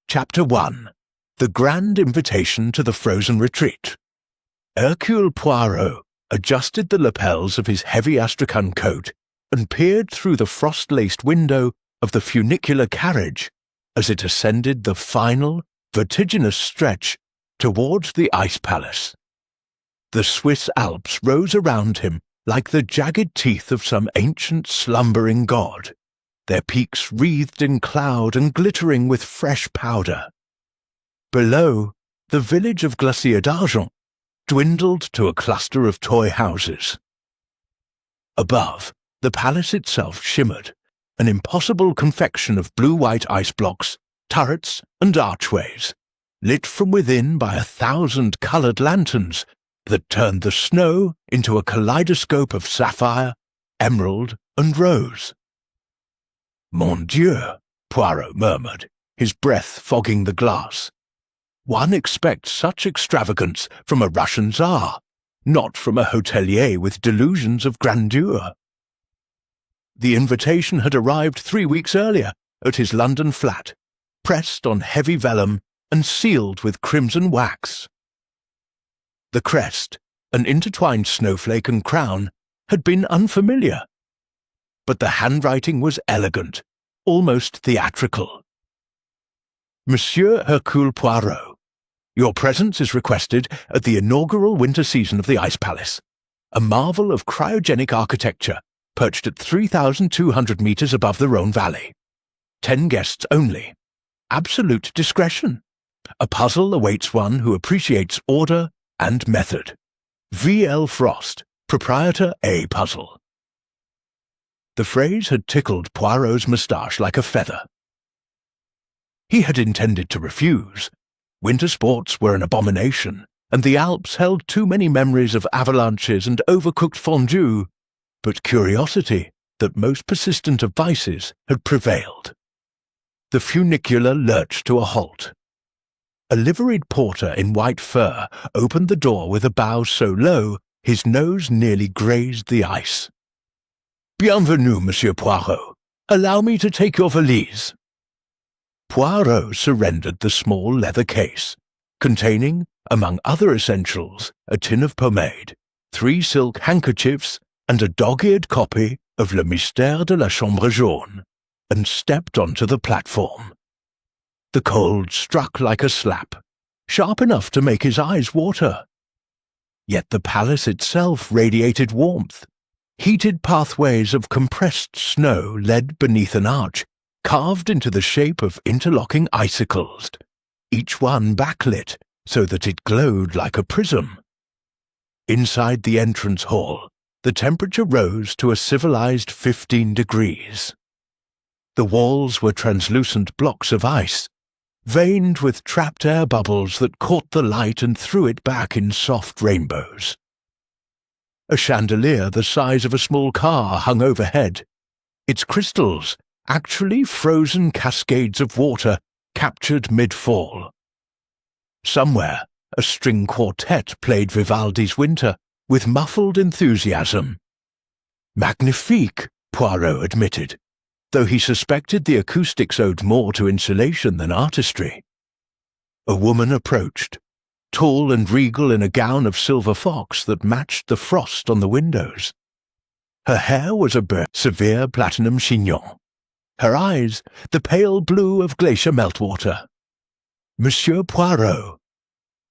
Chapter 1. The Grand Invitation to the Frozen Retreat. Hercule Poirot adjusted the lapels of his heavy astrakhan coat and peered through the frost-laced window of the funicular carriage as it ascended the final, vertiginous stretch towards the Ice Palace. The Swiss Alps rose around him like the jagged teeth of some ancient slumbering god, their peaks wreathed in cloud and glittering with fresh powder. Below, the village of Glacier d'Argent dwindled to a cluster of toy houses. Above, the palace itself shimmered, an impossible confection of blue-white ice blocks, turrets, and archways, lit from within by 1,000 coloured lanterns that turned the snow into a kaleidoscope of sapphire, emerald, and rose. "Mon Dieu," Poirot murmured, his breath fogging the glass. "One expects such extravagance from a Russian Tsar, not from a hotelier with delusions of grandeur." The invitation had arrived 3 weeks earlier at his London flat, pressed on heavy vellum and sealed with crimson wax. The crest, an intertwined snowflake and crown, had been unfamiliar, but the handwriting was elegant, almost theatrical. "Monsieur Hercule Poirot, your presence is requested at the inaugural winter season of the Ice Palace, a marvel of cryogenic architecture perched at 3,200 meters above the Rhone Valley. 10 guests only. Absolute discretion. A puzzle awaits one who appreciates order and method. V.L. Frost, proprietor A puzzle." The phrase had tickled Poirot's moustache like a feather. He had intended to refuse. Winter sports were an abomination, and the Alps held too many memories of avalanches and overcooked fondue, but curiosity, that most persistent of vices, had prevailed. The funicular lurched to a halt. A liveried porter in white fur opened the door with a bow so low his nose nearly grazed the ice. "Bienvenue, Monsieur Poirot. Allow me to take your valise." Poirot surrendered the small leather case, containing, among other essentials, a tin of pomade, 3 silk handkerchiefs, and a dog-eared copy of Le Mystère de la Chambre Jaune, and stepped onto the platform. The cold struck like a slap, sharp enough to make his eyes water. Yet the palace itself radiated warmth. Heated pathways of compressed snow led beneath an arch, carved into the shape of interlocking icicles, each one backlit so that it glowed like a prism. Inside the entrance hall, the temperature rose to a civilized 15 degrees. The walls were translucent blocks of ice, veined with trapped air bubbles that caught the light and threw it back in soft rainbows. A chandelier the size of a small car hung overhead, its crystals actually frozen cascades of water captured mid-fall. Somewhere, a string quartet played Vivaldi's Winter with muffled enthusiasm. "Magnifique," Poirot admitted, though he suspected the acoustics owed more to insulation than artistry. A woman approached, tall and regal in a gown of silver fox that matched the frost on the windows. Her hair was a severe platinum chignon. Her eyes, the pale blue of glacier meltwater. "Monsieur Poirot."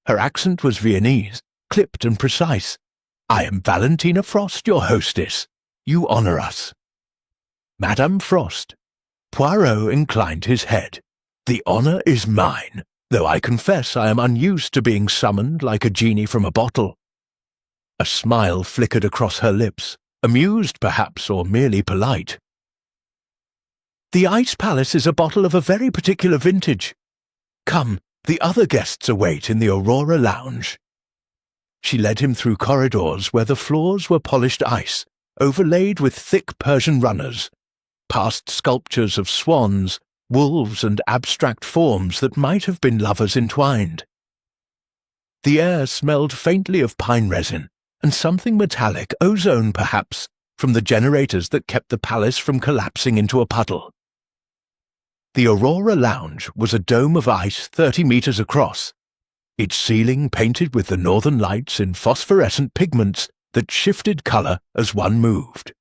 Her accent was Viennese, clipped and precise. "I am Valentina Frost, your hostess. You honour us." "Madame Frost." Poirot inclined his head. "The honour is mine, though I confess I am unused to being summoned like a genie from a bottle." A smile flickered across her lips, amused perhaps, or merely polite. "The Ice Palace is a bottle of a very particular vintage. Come, the other guests await in the Aurora Lounge." She led him through corridors where the floors were polished ice, overlaid with thick Persian runners, past sculptures of swans, wolves, and abstract forms that might have been lovers entwined. The air smelled faintly of pine resin, and something metallic, ozone perhaps, from the generators that kept the palace from collapsing into a puddle. The Aurora Lounge was a dome of ice 30 meters across, its ceiling painted with the northern lights in phosphorescent pigments that shifted color as one moved.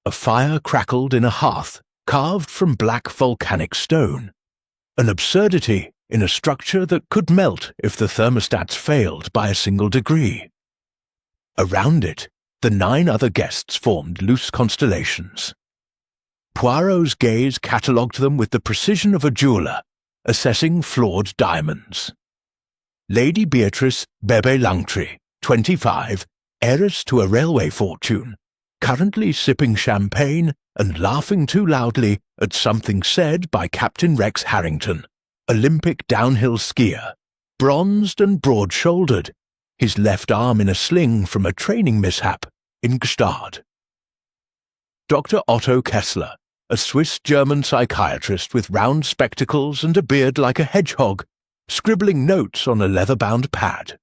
A fire crackled in a hearth carved from black volcanic stone, an absurdity in a structure that could melt if the thermostats failed by a single degree. Around it, the 9 other guests formed loose constellations. Poirot's gaze catalogued them with the precision of a jeweller, assessing flawed diamonds. Lady Beatrice Bebe Langtry, 25, heiress to a railway fortune, currently sipping champagne and laughing too loudly at something said by Captain Rex Harrington, Olympic downhill skier, bronzed and broad-shouldered, his left arm in a sling from a training mishap in Gstaad. Dr. Otto Kessler, a Swiss-German psychiatrist with round spectacles and a beard like a hedgehog, scribbling notes on a leather-bound pad.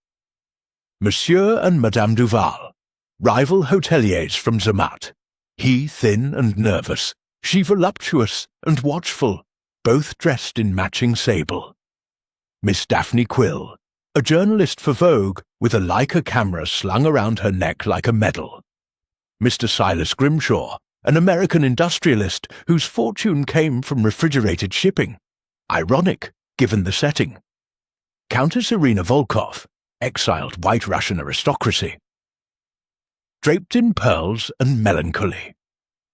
Monsieur and Madame Duval, rival hoteliers from Zermatt, he thin and nervous, she voluptuous and watchful, both dressed in matching sable. Miss Daphne Quill, a journalist for Vogue with a Leica camera slung around her neck like a medal. Mr. Silas Grimshaw, an American industrialist whose fortune came from refrigerated shipping. Ironic, given the setting. Countess Irina Volkov, exiled White Russian aristocracy. Draped in pearls and melancholy.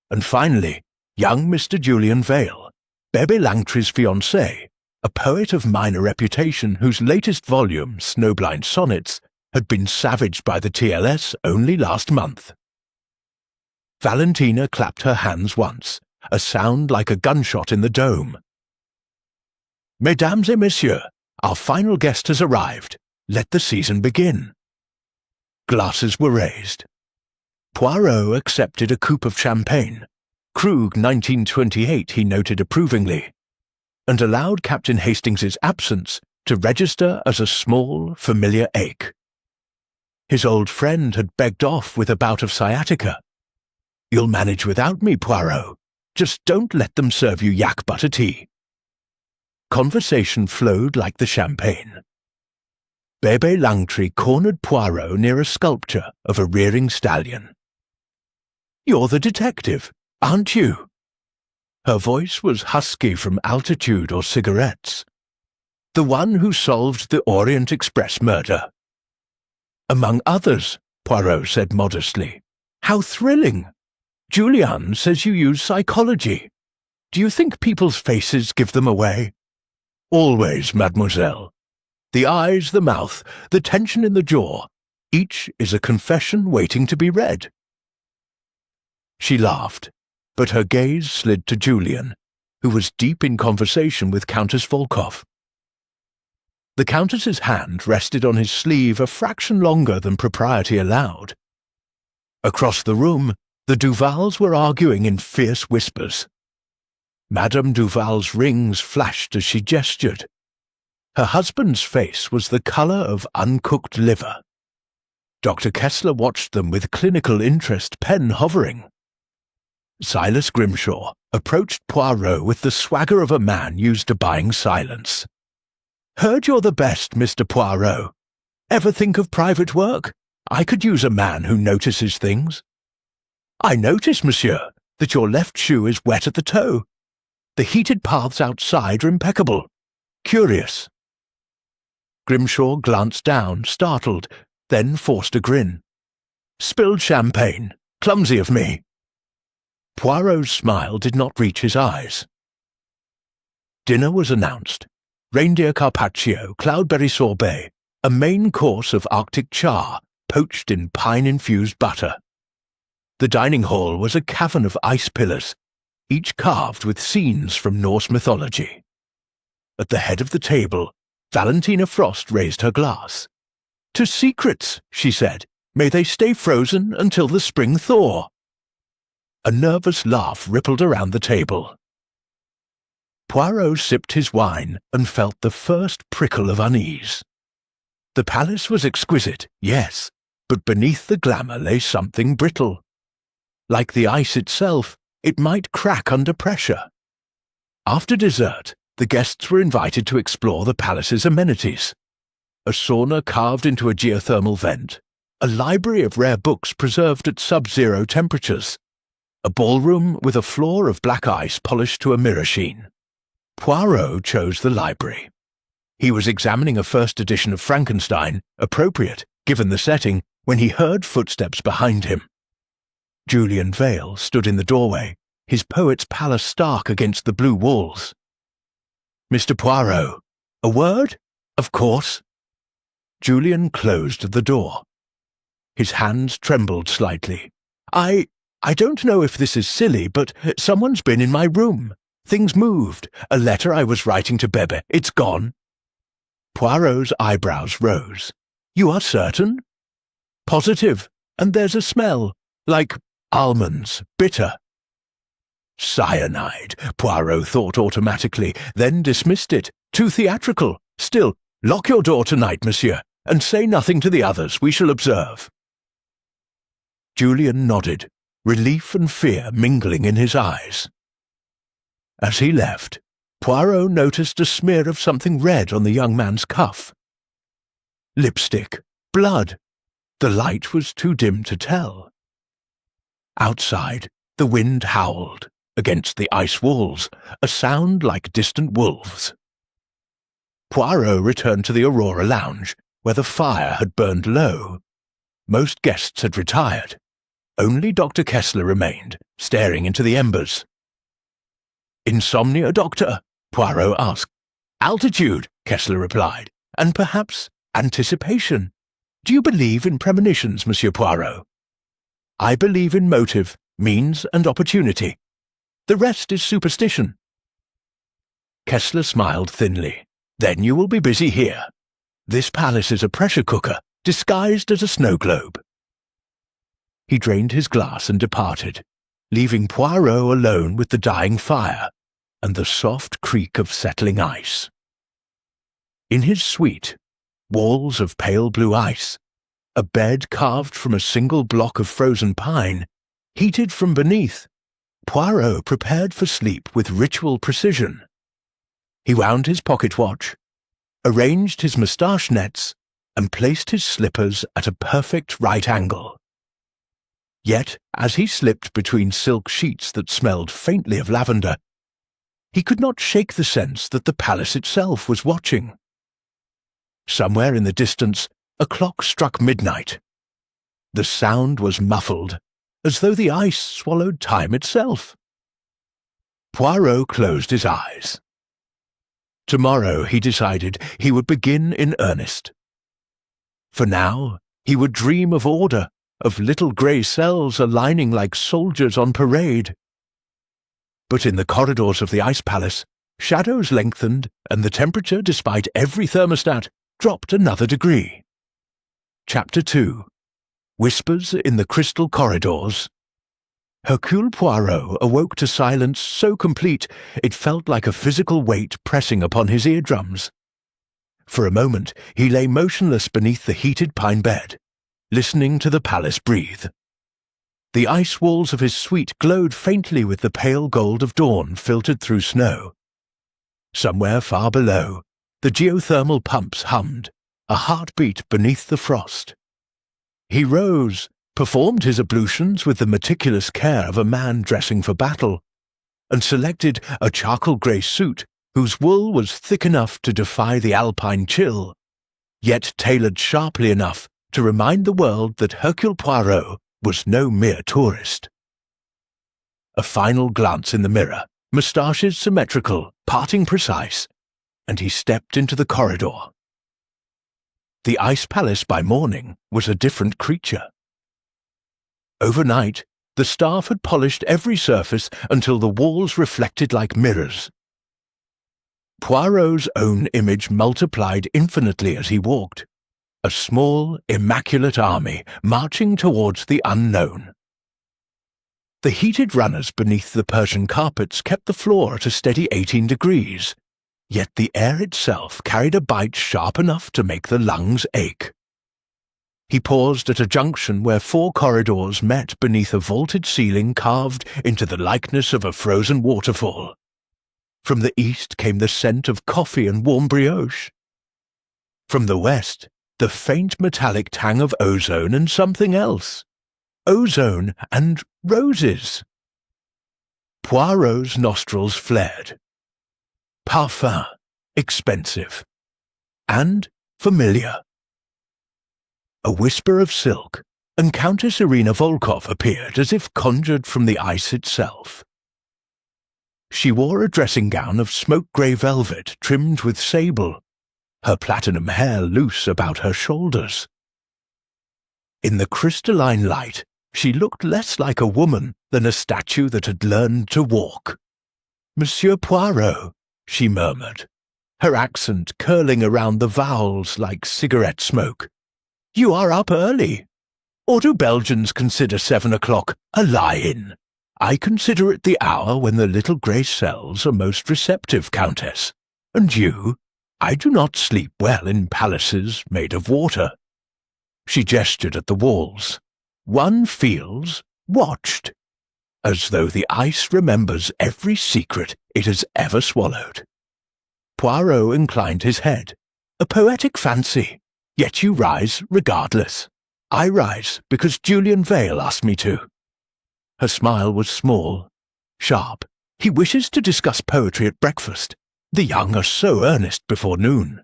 And finally, young Mr. Julian Vale, Bebe Langtry's fiancé, a poet of minor reputation whose latest volume, Snowblind Sonnets, had been savaged by the TLS only last month. Valentina clapped her hands once, a sound like a gunshot in the dome. Mesdames et messieurs, our final guest has arrived. Let the season begin. Glasses were raised. Poirot accepted a coupe of champagne. Krug 1928, he noted approvingly, and allowed Captain Hastings's absence to register as a small, familiar ache. His old friend had begged off with a bout of sciatica. "You'll manage without me, Poirot. Just don't let them serve you yak butter tea." Conversation flowed like the champagne. Bebe Langtry cornered Poirot near a sculpture of a rearing stallion. "You're the detective, aren't you?" Her voice was husky from altitude or cigarettes. "The one who solved the Orient Express murder." "Among others," Poirot said modestly. "How thrilling! Julian says you use psychology. Do you think people's faces give them away?" "Always, mademoiselle. The eyes, the mouth, the tension in the jaw, each is a confession waiting to be read." She laughed, but her gaze slid to Julian, who was deep in conversation with Countess Volkov. The Countess's hand rested on his sleeve a fraction longer than propriety allowed. Across the room, the Duvals were arguing in fierce whispers. Madame Duval's rings flashed as she gestured. Her husband's face was the colour of uncooked liver. Dr. Kessler watched them with clinical interest, pen hovering. Silas Grimshaw approached Poirot with the swagger of a man used to buying silence. "Heard you're the best, Mr. Poirot. Ever think of private work? I could use a man who notices things." "I notice, monsieur, that your left shoe is wet at the toe. The heated paths outside are impeccable. Curious." Grimshaw glanced down, startled, then forced a grin. "Spilled champagne. Clumsy of me." Poirot's smile did not reach his eyes. Dinner was announced. Reindeer carpaccio, cloudberry sorbet, a main course of Arctic char, poached in pine-infused butter. The dining hall was a cavern of ice pillars, each carved with scenes from Norse mythology. At the head of the table, Valentina Frost raised her glass. "To secrets," she said. "May they stay frozen until the spring thaw." A nervous laugh rippled around the table. Poirot sipped his wine and felt the first prickle of unease. The palace was exquisite, yes, but beneath the glamour lay something brittle. Like the ice itself, it might crack under pressure. After dessert, the guests were invited to explore the palace's amenities. A sauna carved into a geothermal vent, a library of rare books preserved at sub-zero temperatures, a ballroom with a floor of black ice polished to a mirror sheen. Poirot chose the library. He was examining a first edition of Frankenstein, appropriate, given the setting, when he heard footsteps behind him. Julian Vale stood in the doorway, his poet's palace stark against the blue walls. "Mr. Poirot, a word? Of course." Julian closed the door. His hands trembled slightly. I don't know if this is silly, but someone's been in my room. Things moved. A letter I was writing to Bebe. It's gone." Poirot's eyebrows rose. "You are certain?" "Positive. And there's a smell. Like almonds. Bitter." "Cyanide," Poirot thought automatically, then dismissed it. "Too theatrical. Still, lock your door tonight, monsieur, and say nothing to the others. We shall observe." Julian nodded, relief and fear mingling in his eyes. As he left, Poirot noticed a smear of something red on the young man's cuff. Lipstick. Blood. The light was too dim to tell. Outside, the wind howled, against the ice walls, a sound like distant wolves. Poirot returned to the Aurora Lounge, where the fire had burned low. Most guests had retired. Only Dr. Kessler remained, staring into the embers. "Insomnia, Doctor?" Poirot asked. "Altitude," Kessler replied, "and perhaps anticipation. Do you believe in premonitions, Monsieur Poirot?" "I believe in motive, means, and opportunity. The rest is superstition." Kessler smiled thinly. "Then you will be busy here. This palace is a pressure cooker, disguised as a snow globe." He drained his glass and departed, leaving Poirot alone with the dying fire and the soft creak of settling ice. In his suite, walls of pale blue ice, a bed carved from a single block of frozen pine, heated from beneath, Poirot prepared for sleep with ritual precision. He wound his pocket watch, arranged his moustache nets, and placed his slippers at a perfect right angle. Yet, as he slipped between silk sheets that smelled faintly of lavender, he could not shake the sense that the palace itself was watching. Somewhere in the distance, a clock struck midnight. The sound was muffled, as though the ice swallowed time itself. Poirot closed his eyes. Tomorrow, he decided, he would begin in earnest. For now, he would dream of order, of little grey cells aligning like soldiers on parade. But in the corridors of the ice palace, shadows lengthened, and the temperature, despite every thermostat, dropped another degree. Chapter 2. Whispers in the Crystal Corridors. Hercule Poirot awoke to silence so complete it felt like a physical weight pressing upon his eardrums. For a moment he lay motionless beneath the heated pine bed, listening to the palace breathe. The ice walls of his suite glowed faintly with the pale gold of dawn filtered through snow. Somewhere far below, the geothermal pumps hummed, a heartbeat beneath the frost. He rose, performed his ablutions with the meticulous care of a man dressing for battle, and selected a charcoal-grey suit whose wool was thick enough to defy the alpine chill, yet tailored sharply enough to remind the world that Hercule Poirot was no mere tourist. A final glance in the mirror, moustaches symmetrical, parting precise, and he stepped into the corridor. The ice palace by morning was a different creature. Overnight, the staff had polished every surface until the walls reflected like mirrors. Poirot's own image multiplied infinitely as he walked, a small, immaculate army marching towards the unknown. The heated runners beneath the Persian carpets kept the floor at a steady 18 degrees, yet the air itself carried a bite sharp enough to make the lungs ache. He paused at a junction where 4 corridors met beneath a vaulted ceiling carved into the likeness of a frozen waterfall. From the east came the scent of coffee and warm brioche. From the west, the faint metallic tang of ozone and something else. Ozone and roses. Poirot's nostrils flared. Parfum, expensive, and familiar. A whisper of silk, and Countess Irina Volkov appeared as if conjured from the ice itself. She wore a dressing gown of smoke-grey velvet trimmed with sable, her platinum hair loose about her shoulders. In the crystalline light, she looked less like a woman than a statue that had learned to walk. "Monsieur Poirot," she murmured, her accent curling around the vowels like cigarette smoke. "You are up early. Or do Belgians consider 7 o'clock a lie-in? I consider it the hour when the little grey cells are most receptive, Countess. And you? I do not sleep well in palaces made of water." She gestured at the walls. "One feels watched, as though the ice remembers every secret it has ever swallowed." Poirot inclined his head. "A poetic fancy. Yet you rise regardless. I rise because Julian Vale asked me to." Her smile was small, sharp. "He wishes to discuss poetry at breakfast. The young are so earnest before noon."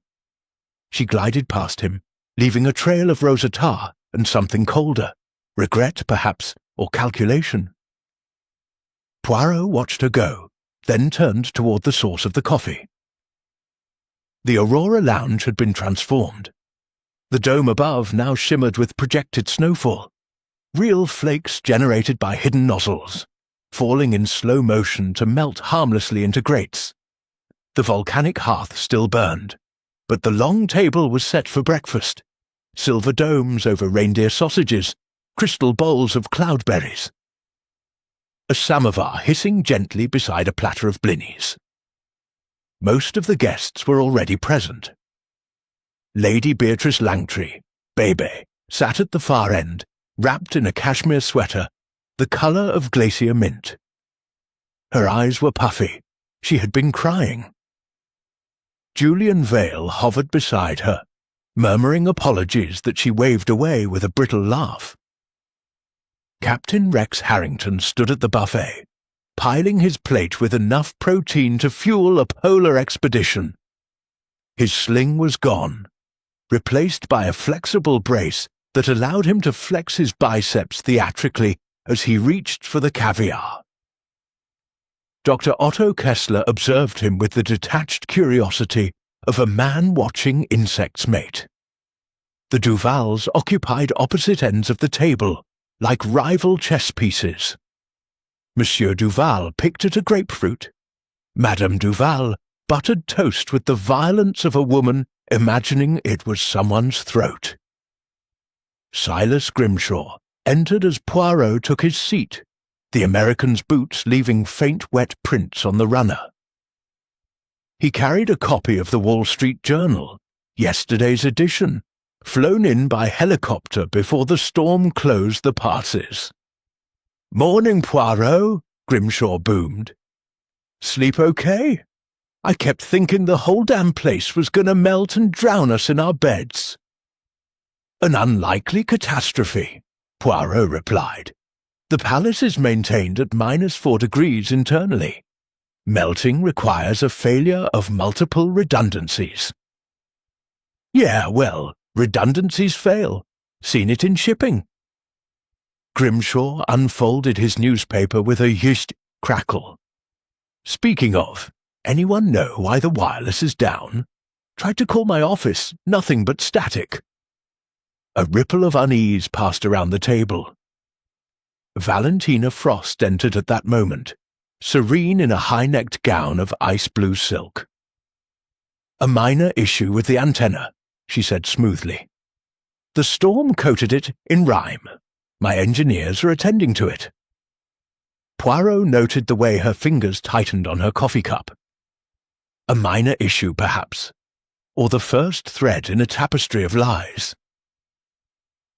She glided past him, leaving a trail of rosatare and something colder. Regret, perhaps, or calculation. Poirot watched her go, then turned toward the source of the coffee. The Aurora Lounge had been transformed. The dome above now shimmered with projected snowfall, real flakes generated by hidden nozzles, falling in slow motion to melt harmlessly into grates. The volcanic hearth still burned, but the long table was set for breakfast. Silver domes over reindeer sausages, crystal bowls of cloudberries. A samovar hissing gently beside a platter of blinis. Most of the guests were already present. Lady Beatrice Langtry, Bebe, sat at the far end, wrapped in a cashmere sweater, the colour of glacier mint. Her eyes were puffy. She had been crying. Julian Vale hovered beside her, murmuring apologies that she waved away with a brittle laugh. Captain Rex Harrington stood at the buffet, piling his plate with enough protein to fuel a polar expedition. His sling was gone, replaced by a flexible brace that allowed him to flex his biceps theatrically as he reached for the caviar. Dr. Otto Kessler observed him with the detached curiosity of a man watching insects mate. The Duvals occupied opposite ends of the table, like rival chess pieces. Monsieur Duval picked at a grapefruit. Madame Duval buttered toast with the violence of a woman imagining it was someone's throat. Silas Grimshaw entered as Poirot took his seat, the American's boots leaving faint wet prints on the runner. He carried a copy of the Wall Street Journal, yesterday's edition, flown in by helicopter before the storm closed the passes. "Morning, Poirot," Grimshaw boomed. "Sleep okay? I kept thinking the whole damn place was going to melt and drown us in our beds." "An unlikely catastrophe," Poirot replied. "The palace is maintained at -4 degrees internally. Melting requires a failure of multiple redundancies." "Yeah, well, redundancies fail. Seen it in shipping." Grimshaw unfolded his newspaper with a hissed crackle. "Speaking of, anyone know why the wireless is down? Tried to call my office, nothing but static." A ripple of unease passed around the table. Valentina Frost entered at that moment, serene in a high-necked gown of ice-blue silk. "A minor issue with the antenna," she said smoothly. "The storm coated it in rime. My engineers are attending to it." Poirot noted the way her fingers tightened on her coffee cup. A minor issue, perhaps, or the first thread in a tapestry of lies.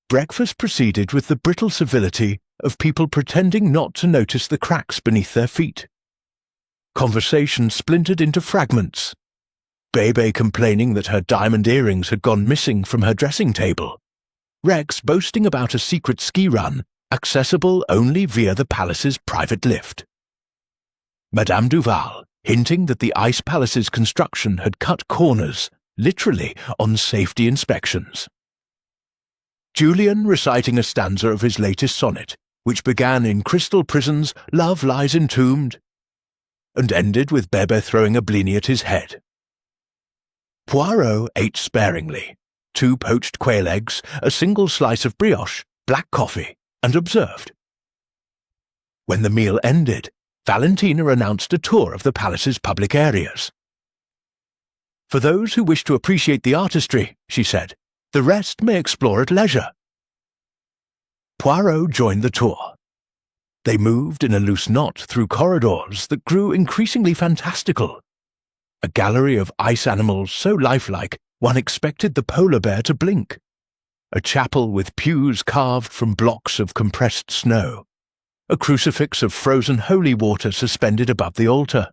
Breakfast proceeded with the brittle civility of people pretending not to notice the cracks beneath their feet. Conversation splintered into fragments. Bebe complaining that her diamond earrings had gone missing from her dressing table. Rex boasting about a secret ski run, accessible only via the palace's private lift. Madame Duval hinting that the Ice Palace's construction had cut corners, literally, on safety inspections. Julian reciting a stanza of his latest sonnet, which began in Crystal Prison's Love Lies Entombed, and ended with Bebe throwing a blini at his head. Poirot ate sparingly, 2 poached quail eggs, a single slice of brioche, black coffee, and observed. When the meal ended, Valentina announced a tour of the palace's public areas. "For those who wish to appreciate the artistry," she said, "the rest may explore at leisure." Poirot joined the tour. They moved in a loose knot through corridors that grew increasingly fantastical. A gallery of ice animals so lifelike one expected the polar bear to blink. A chapel with pews carved from blocks of compressed snow. A crucifix of frozen holy water suspended above the altar.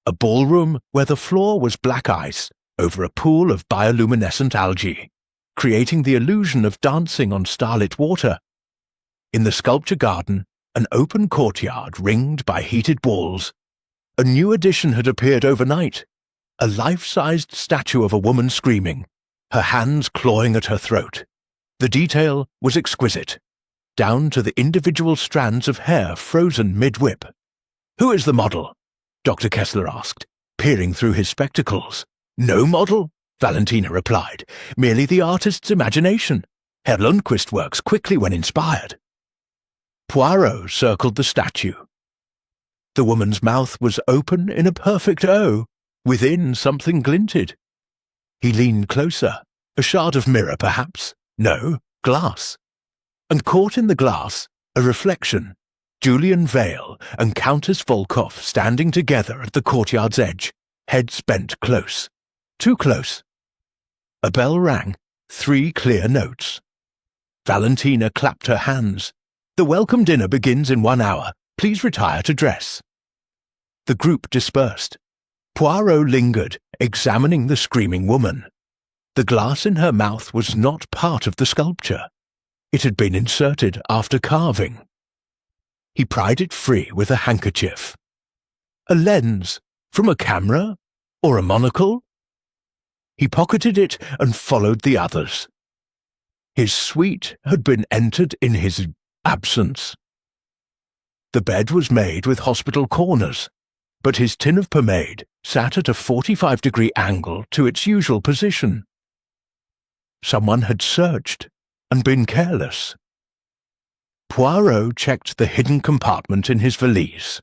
A ballroom where the floor was black ice over a pool of bioluminescent algae, creating the illusion of dancing on starlit water. In the sculpture garden, an open courtyard ringed by heated walls. A new addition had appeared overnight, a life-sized statue of a woman screaming, her hands clawing at her throat. The detail was exquisite, down to the individual strands of hair frozen mid-whip. "Who is the model?" Dr. Kessler asked, peering through his spectacles. "No model," Valentina replied, "merely the artist's imagination. Herr Lundquist works quickly when inspired." Poirot circled the statue. The woman's mouth was open in a perfect O. Within, something glinted. He leaned closer. A shard of mirror, perhaps? No, glass. And caught in the glass, a reflection. Julian Vale and Countess Volkov standing together at the courtyard's edge, heads bent close. Too close. A bell rang, 3 clear notes. Valentina clapped her hands. "The welcome dinner begins in 1 hour. Please retire to dress." The group dispersed. Poirot lingered, examining the screaming woman. The glass in her mouth was not part of the sculpture. It had been inserted after carving. He pried it free with a handkerchief. A lens? From a camera? Or a monocle? He pocketed it and followed the others. His suite had been entered in his absence. The bed was made with hospital corners, but his tin of pomade sat at a 45-degree angle to its usual position. Someone had searched and been careless. Poirot checked the hidden compartment in his valise.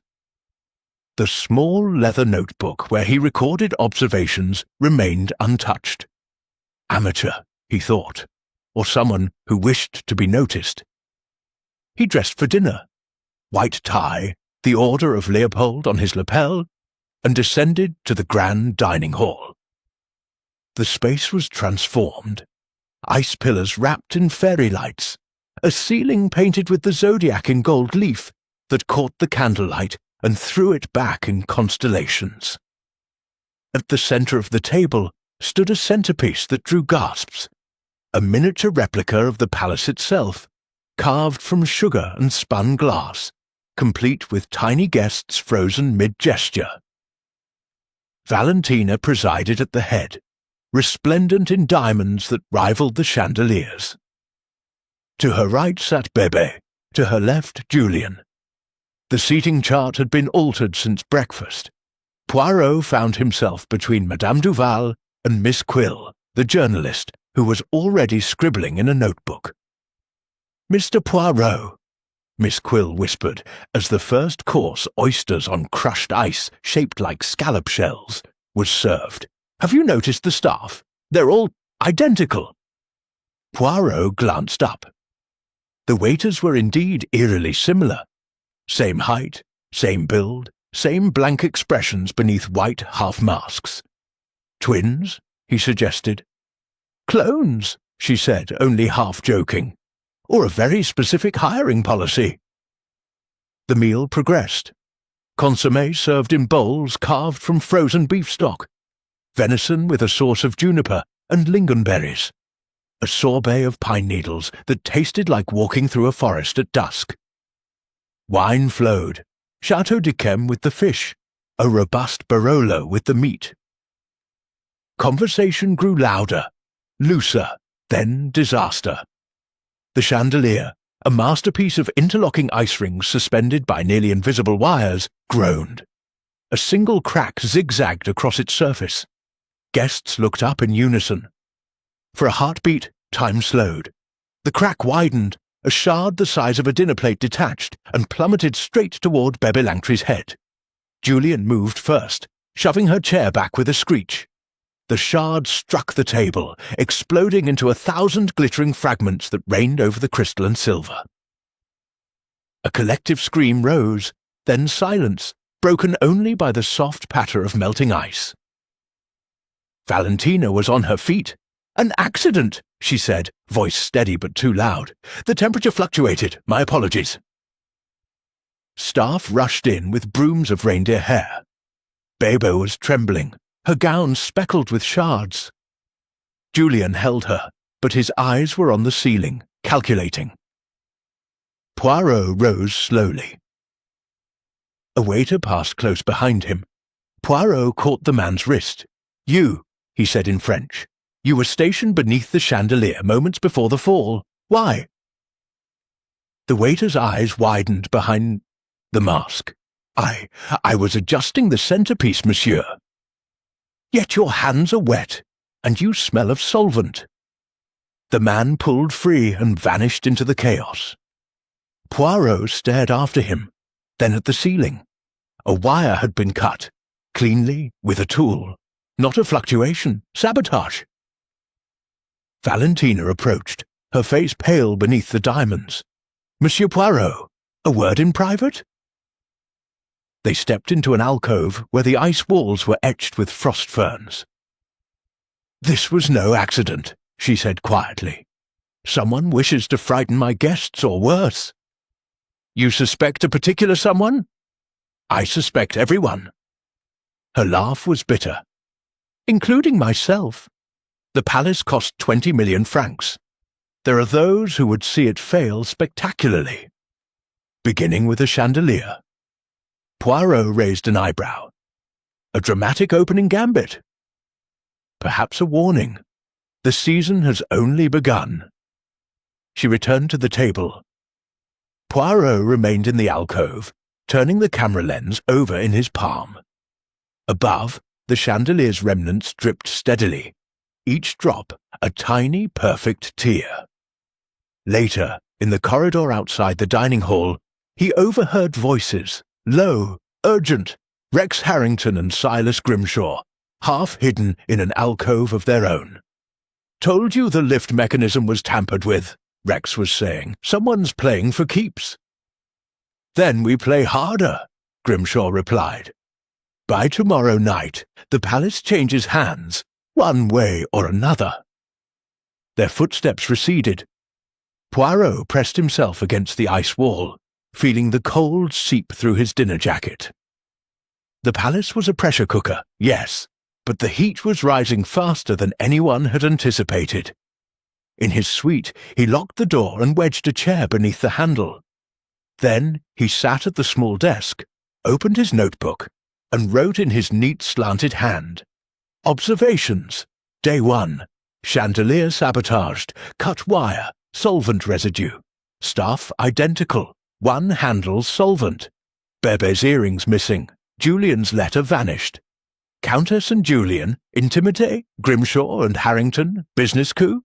The small leather notebook where he recorded observations remained untouched. Amateur, he thought, or someone who wished to be noticed. He dressed for dinner. White tie, the Order of Leopold on his lapel, and descended to the grand dining hall. The space was transformed. Ice pillars wrapped in fairy lights, a ceiling painted with the zodiac in gold leaf that caught the candlelight and threw it back in constellations. At the center of the table stood a centerpiece that drew gasps, a miniature replica of the palace itself, carved from sugar and spun glass, complete with tiny guests frozen mid-gesture. Valentina presided at the head, resplendent in diamonds that rivaled the chandeliers. To her right sat Bebe, to her left Julian. The seating chart had been altered since breakfast. Poirot found himself between Madame Duval and Miss Quill, the journalist, who was already scribbling in a notebook. "Mr. Poirot," Miss Quill whispered, as the first course, oysters on crushed ice shaped like scallop shells, was served. "Have you noticed the staff? They're all identical." Poirot glanced up. The waiters were indeed eerily similar. Same height, same build, same blank expressions beneath white half-masks. "Twins?" he suggested. "Clones," she said, only half-joking. "Or a very specific hiring policy." The meal progressed. consommé served in bowls carved from frozen beef stock, venison with a sauce of juniper and lingonberries, a sorbet of pine needles that tasted like walking through a forest at dusk. Wine flowed, Chateau d'Yquem with the fish, a robust Barolo with the meat. Conversation grew louder, looser, then disaster. The chandelier, a masterpiece of interlocking ice rings suspended by nearly invisible wires, groaned. A single crack zigzagged across its surface. Guests looked up in unison. For a heartbeat, time slowed. The crack widened, a shard the size of a dinner plate detached and plummeted straight toward Bebe Langtry's head. Julian moved first, shoving her chair back with a screech. The shard struck the table, exploding into 1,000 glittering fragments that rained over the crystal and silver. A collective scream rose, then silence, broken only by the soft patter of melting ice. Valentina was on her feet. "An accident," she said, voice steady but too loud. "The temperature fluctuated. My apologies." Staff rushed in with brooms of reindeer hair. Bebe was trembling, her gown speckled with shards. Julian held her, but his eyes were on the ceiling, calculating. Poirot rose slowly. A waiter passed close behind him. Poirot caught the man's wrist. "You," he said in French. "You were stationed beneath the chandelier moments before the fall. Why?" The waiter's eyes widened behind the mask. I was adjusting the centerpiece, monsieur." "Yet your hands are wet, and you smell of solvent." The man pulled free and vanished into the chaos. Poirot stared after him, then at the ceiling. A wire had been cut, cleanly, with a tool. Not a fluctuation, sabotage. Valentina approached, her face pale beneath the diamonds. "Monsieur Poirot, a word in private?" They stepped into an alcove where the ice walls were etched with frost ferns. "This was no accident," she said quietly. "Someone wishes to frighten my guests, or worse." "You suspect a particular someone?" "I suspect everyone." Her laugh was bitter. "Including myself. The palace cost 20 million francs. There are those who would see it fail spectacularly. Beginning with a chandelier." Poirot raised an eyebrow. "A dramatic opening gambit." "Perhaps a warning. The season has only begun." She returned to the table. Poirot remained in the alcove, turning the camera lens over in his palm. Above, the chandelier's remnants dripped steadily, each drop a tiny, perfect tear. Later, in the corridor outside the dining hall, he overheard voices, low, urgent, Rex Harrington and Silas Grimshaw, half hidden in an alcove of their own. "Told you the lift mechanism was tampered with," Rex was saying. "Someone's playing for keeps." "Then we play harder," Grimshaw replied. "By tomorrow night, the palace changes hands, one way or another." Their footsteps receded. Poirot pressed himself against the ice wall, feeling the cold seep through his dinner jacket. The palace was a pressure cooker, yes, but the heat was rising faster than anyone had anticipated. In his suite, he locked the door and wedged a chair beneath the handle. Then he sat at the small desk, opened his notebook, and wrote in his neat slanted hand, "Observations. Day 1. Chandelier sabotaged, cut wire, solvent residue. Stuff identical. One handle solvent. Bebe's earrings missing. Julian's letter vanished. Countess and Julian, intimité, Grimshaw and Harrington, business coup.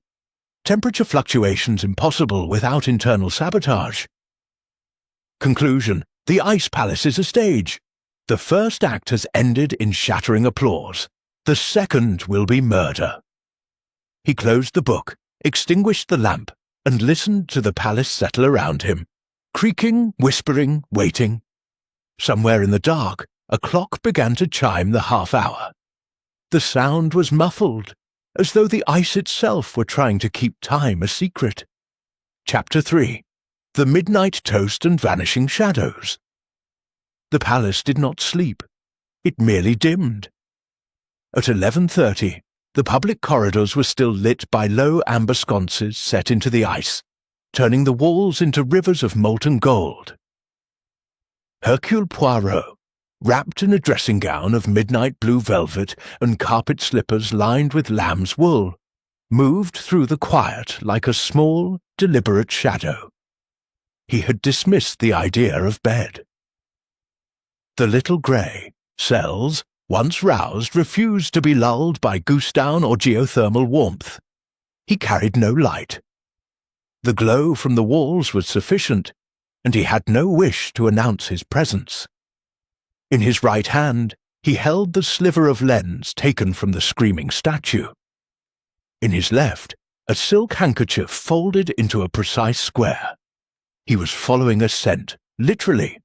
Temperature fluctuations impossible without internal sabotage. Conclusion. The Ice Palace is a stage. The first act has ended in shattering applause. The second will be murder." He closed the book, extinguished the lamp, and listened to the palace settle around him, creaking, whispering, waiting. Somewhere in the dark, a clock began to chime the half-hour. The sound was muffled, as though the ice itself were trying to keep time a secret. Chapter 3. The Midnight Toast and Vanishing Shadows. The palace did not sleep. It merely dimmed. At 11:30, the public corridors were still lit by low amber sconces set into the ice, turning the walls into rivers of molten gold. Hercule Poirot, wrapped in a dressing gown of midnight blue velvet and carpet slippers lined with lamb's wool, moved through the quiet like a small, deliberate shadow. He had dismissed the idea of bed. The little grey cells, once roused, refused to be lulled by goose-down or geothermal warmth. He carried no light. The glow from the walls was sufficient, and he had no wish to announce his presence. In his right hand, he held the sliver of lens taken from the screaming statue. In his left, a silk handkerchief folded into a precise square. He was following a scent, literally.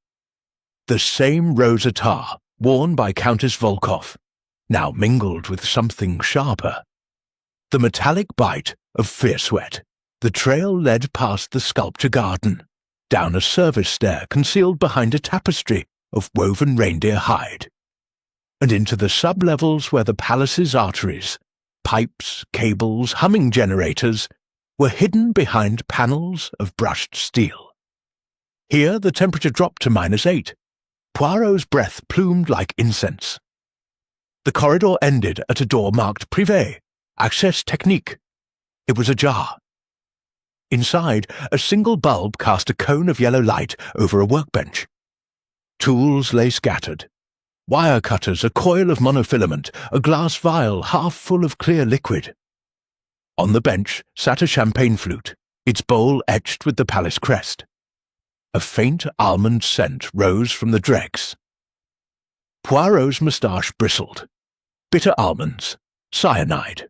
The same rose attar worn by Countess Volkov, now mingled with something sharper. The metallic bite of Fearsweat. The trail led past the sculpture garden, down a service stair concealed behind a tapestry of woven reindeer hide, and into the sub-levels where the palace's arteries, pipes, cables, humming generators, were hidden behind panels of brushed steel. Here the temperature dropped to -8. Poirot's breath plumed like incense. The corridor ended at a door marked Privé, Accès Technique. It was ajar. Inside, a single bulb cast a cone of yellow light over a workbench. Tools lay scattered. Wire cutters, a coil of monofilament, a glass vial half full of clear liquid. On the bench sat a champagne flute, its bowl etched with the palace crest. A faint almond scent rose from the dregs. Poirot's moustache bristled. Bitter almonds. Cyanide.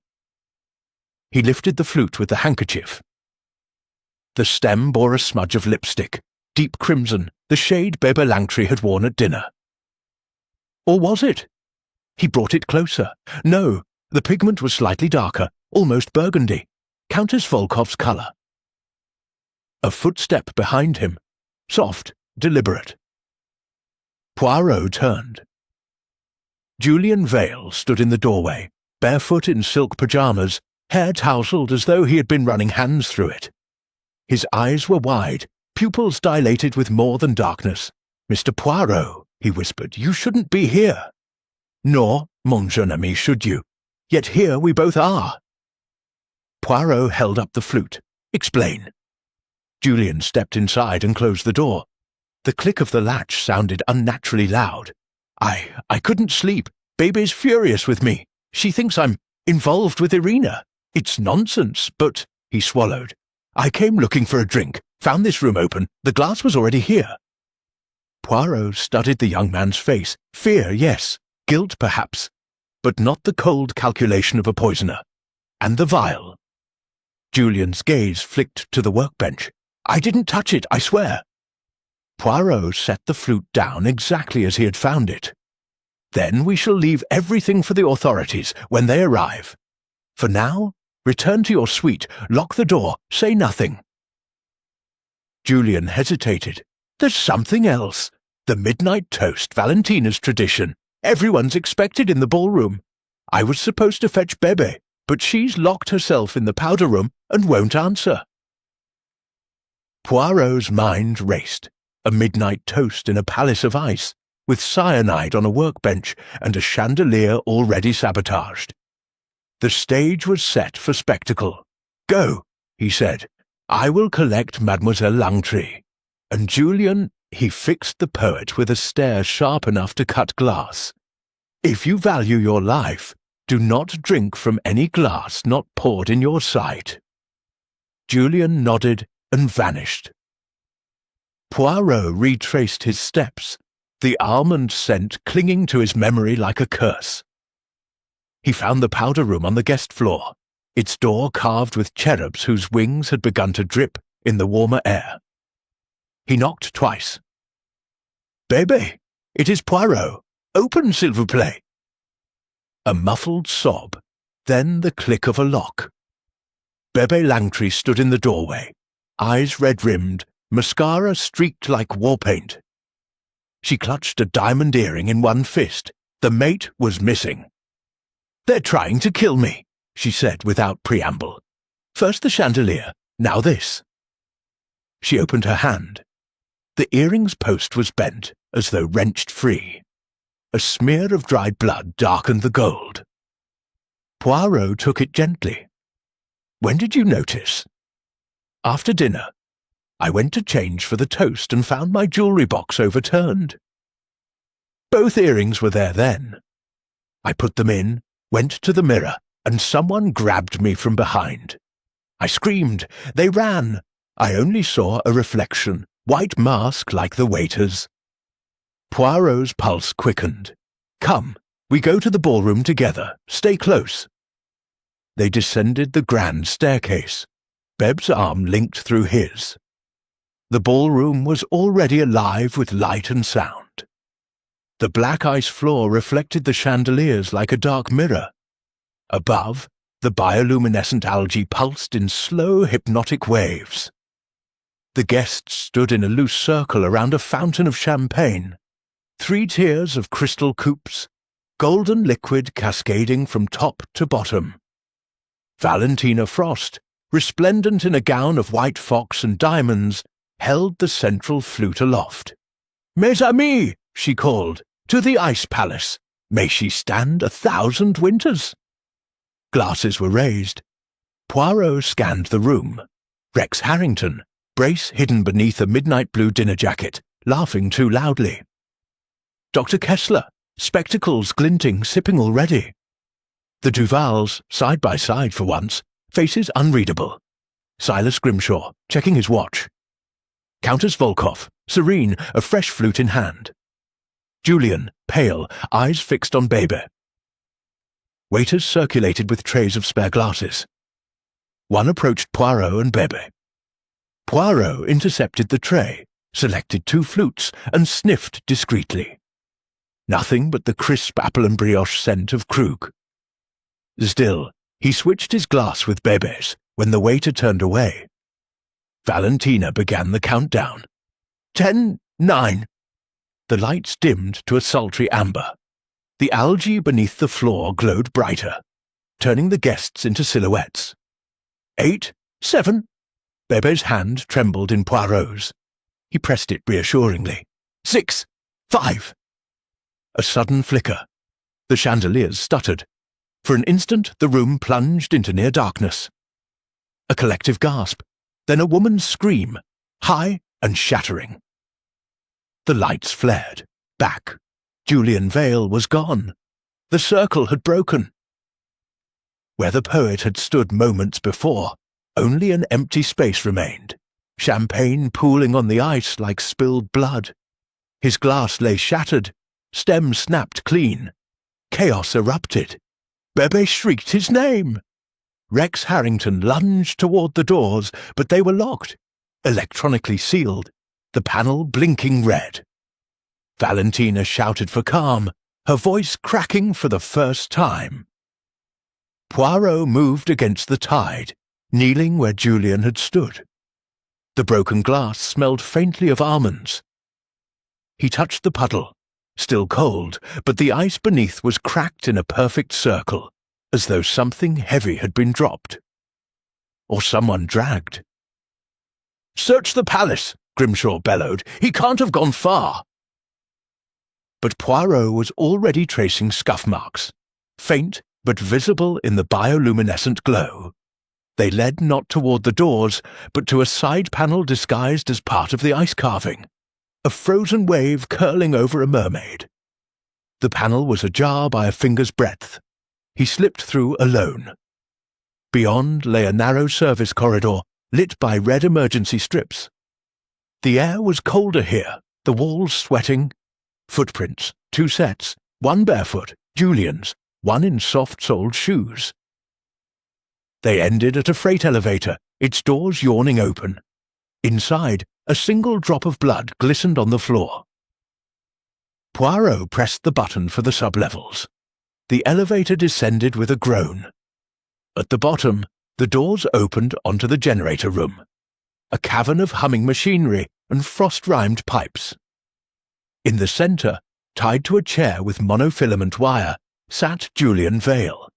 He lifted the flute with the handkerchief. The stem bore a smudge of lipstick, deep crimson, the shade Bebe Langtry had worn at dinner. Or was it? He brought it closer. No, the pigment was slightly darker, almost burgundy, Countess Volkov's colour. A footstep behind him, soft, deliberate. Poirot turned. Julian Vale stood in the doorway, barefoot in silk pyjamas, hair tousled as though he had been running hands through it. His eyes were wide, pupils dilated with more than darkness. "Mr. Poirot," he whispered, "you shouldn't be here." "Nor, mon jeune ami, should you. Yet here we both are." Poirot held up the flute. "Explain." Julian stepped inside and closed the door. The click of the latch sounded unnaturally loud. I couldn't sleep. Baby's furious with me. She thinks I'm involved with Irina. It's nonsense, but—" he swallowed. "I came looking for a drink, found this room open. The glass was already here." Poirot studied the young man's face. Fear, yes. Guilt, perhaps. But not the cold calculation of a poisoner. And the vial. Julian's gaze flicked to the workbench. "I didn't touch it, I swear." Poirot set the flute down exactly as he had found it. "Then we shall leave everything for the authorities when they arrive. For now, return to your suite, lock the door, say nothing." Julian hesitated. "There's something else. The midnight toast, Valentina's tradition. Everyone's expected in the ballroom. I was supposed to fetch Bebe, but she's locked herself in the powder room and won't answer." Poirot's mind raced. A midnight toast in a palace of ice, with cyanide on a workbench and a chandelier already sabotaged. The stage was set for spectacle. "Go," he said. "I will collect Mademoiselle Langtry." And Julian, he fixed the poet with a stare sharp enough to cut glass. "If you value your life, do not drink from any glass not poured in your sight." Julian nodded and vanished. Poirot retraced his steps, the almond scent clinging to his memory like a curse. He found the powder room on the guest floor, its door carved with cherubs whose wings had begun to drip in the warmer air. He knocked twice. "Bebe, it is Poirot. Open, s'il vous plaît." A muffled sob, then the click of a lock. Bebe Langtry stood in the doorway, eyes red-rimmed, mascara streaked like war paint. She clutched a diamond earring in one fist. The mate was missing. "They're trying to kill me," she said without preamble. "First the chandelier, now this." She opened her hand. The earring's post was bent, as though wrenched free. A smear of dried blood darkened the gold. Poirot took it gently. "When did you notice?" "After dinner. I went to change for the toast and found my jewellery box overturned. Both earrings were there then. I put them in, went to the mirror, and someone grabbed me from behind. I screamed. They ran. I only saw a reflection, white mask like the waiter's." Poirot's pulse quickened. "Come, we go to the ballroom together. Stay close." They descended the grand staircase. Beb's arm linked through his. The ballroom was already alive with light and sound. The black ice floor reflected the chandeliers like a dark mirror. Above, the bioluminescent algae pulsed in slow, hypnotic waves. The guests stood in a loose circle around a fountain of champagne, 3 tiers of crystal coupes, golden liquid cascading from top to bottom. Valentina Frost, resplendent in a gown of white fox and diamonds, held the central flute aloft. "Mes amis," she called, "to the ice palace. May she stand 1,000 winters." Glasses were raised. Poirot scanned the room. Rex Harrington, brace hidden beneath a midnight blue dinner jacket, laughing too loudly. Dr. Kessler, spectacles glinting, sipping already. The Duvals, side by side for once, faces unreadable. Silas Grimshaw, checking his watch. Countess Volkov, serene, a fresh flute in hand. Julian, pale, eyes fixed on Bebe. Waiters circulated with trays of spare glasses. One approached Poirot and Bebe. Poirot intercepted the tray, selected 2 flutes, and sniffed discreetly. Nothing but the crisp apple and brioche scent of Krug. Still, he switched his glass with Bebe's when the waiter turned away. Valentina began the countdown. 10, 9. The lights dimmed to a sultry amber. The algae beneath the floor glowed brighter, turning the guests into silhouettes. 8, 7. Bebe's hand trembled in Poirot's. He pressed it reassuringly. 6, 5. A sudden flicker. The chandeliers stuttered. For an instant the room plunged into near darkness. A collective gasp, then a woman's scream, high and shattering. The lights flared. Back. Julian Vale was gone. The circle had broken. Where the poet had stood moments before, only an empty space remained, champagne pooling on the ice like spilled blood. His glass lay shattered, stem snapped clean. Chaos erupted. Bebe shrieked his name. Rex Harrington lunged toward the doors, but they were locked, electronically sealed, the panel blinking red. Valentina shouted for calm, her voice cracking for the first time. Poirot moved against the tide, kneeling where Julian had stood. The broken glass smelled faintly of almonds. He touched the puddle, still cold, but the ice beneath was cracked in a perfect circle, as though something heavy had been dropped. Or someone dragged. "Search the palace," Grimshaw bellowed. "He can't have gone far." But Poirot was already tracing scuff marks, faint but visible in the bioluminescent glow. They led not toward the doors, but to a side panel disguised as part of the ice carving, a frozen wave curling over a mermaid. The panel was ajar by a finger's breadth. He slipped through alone. Beyond lay a narrow service corridor, lit by red emergency strips. The air was colder here, the walls sweating. Footprints, 2 sets, one barefoot, Julian's, one in soft-soled shoes. They ended at a freight elevator, its doors yawning open. Inside, a single drop of blood glistened on the floor. Poirot pressed the button for the sublevels. The elevator descended with a groan. At the bottom, the doors opened onto the generator room, a cavern of humming machinery and frost-rimed pipes. In the centre, tied to a chair with monofilament wire, sat Julian Vale.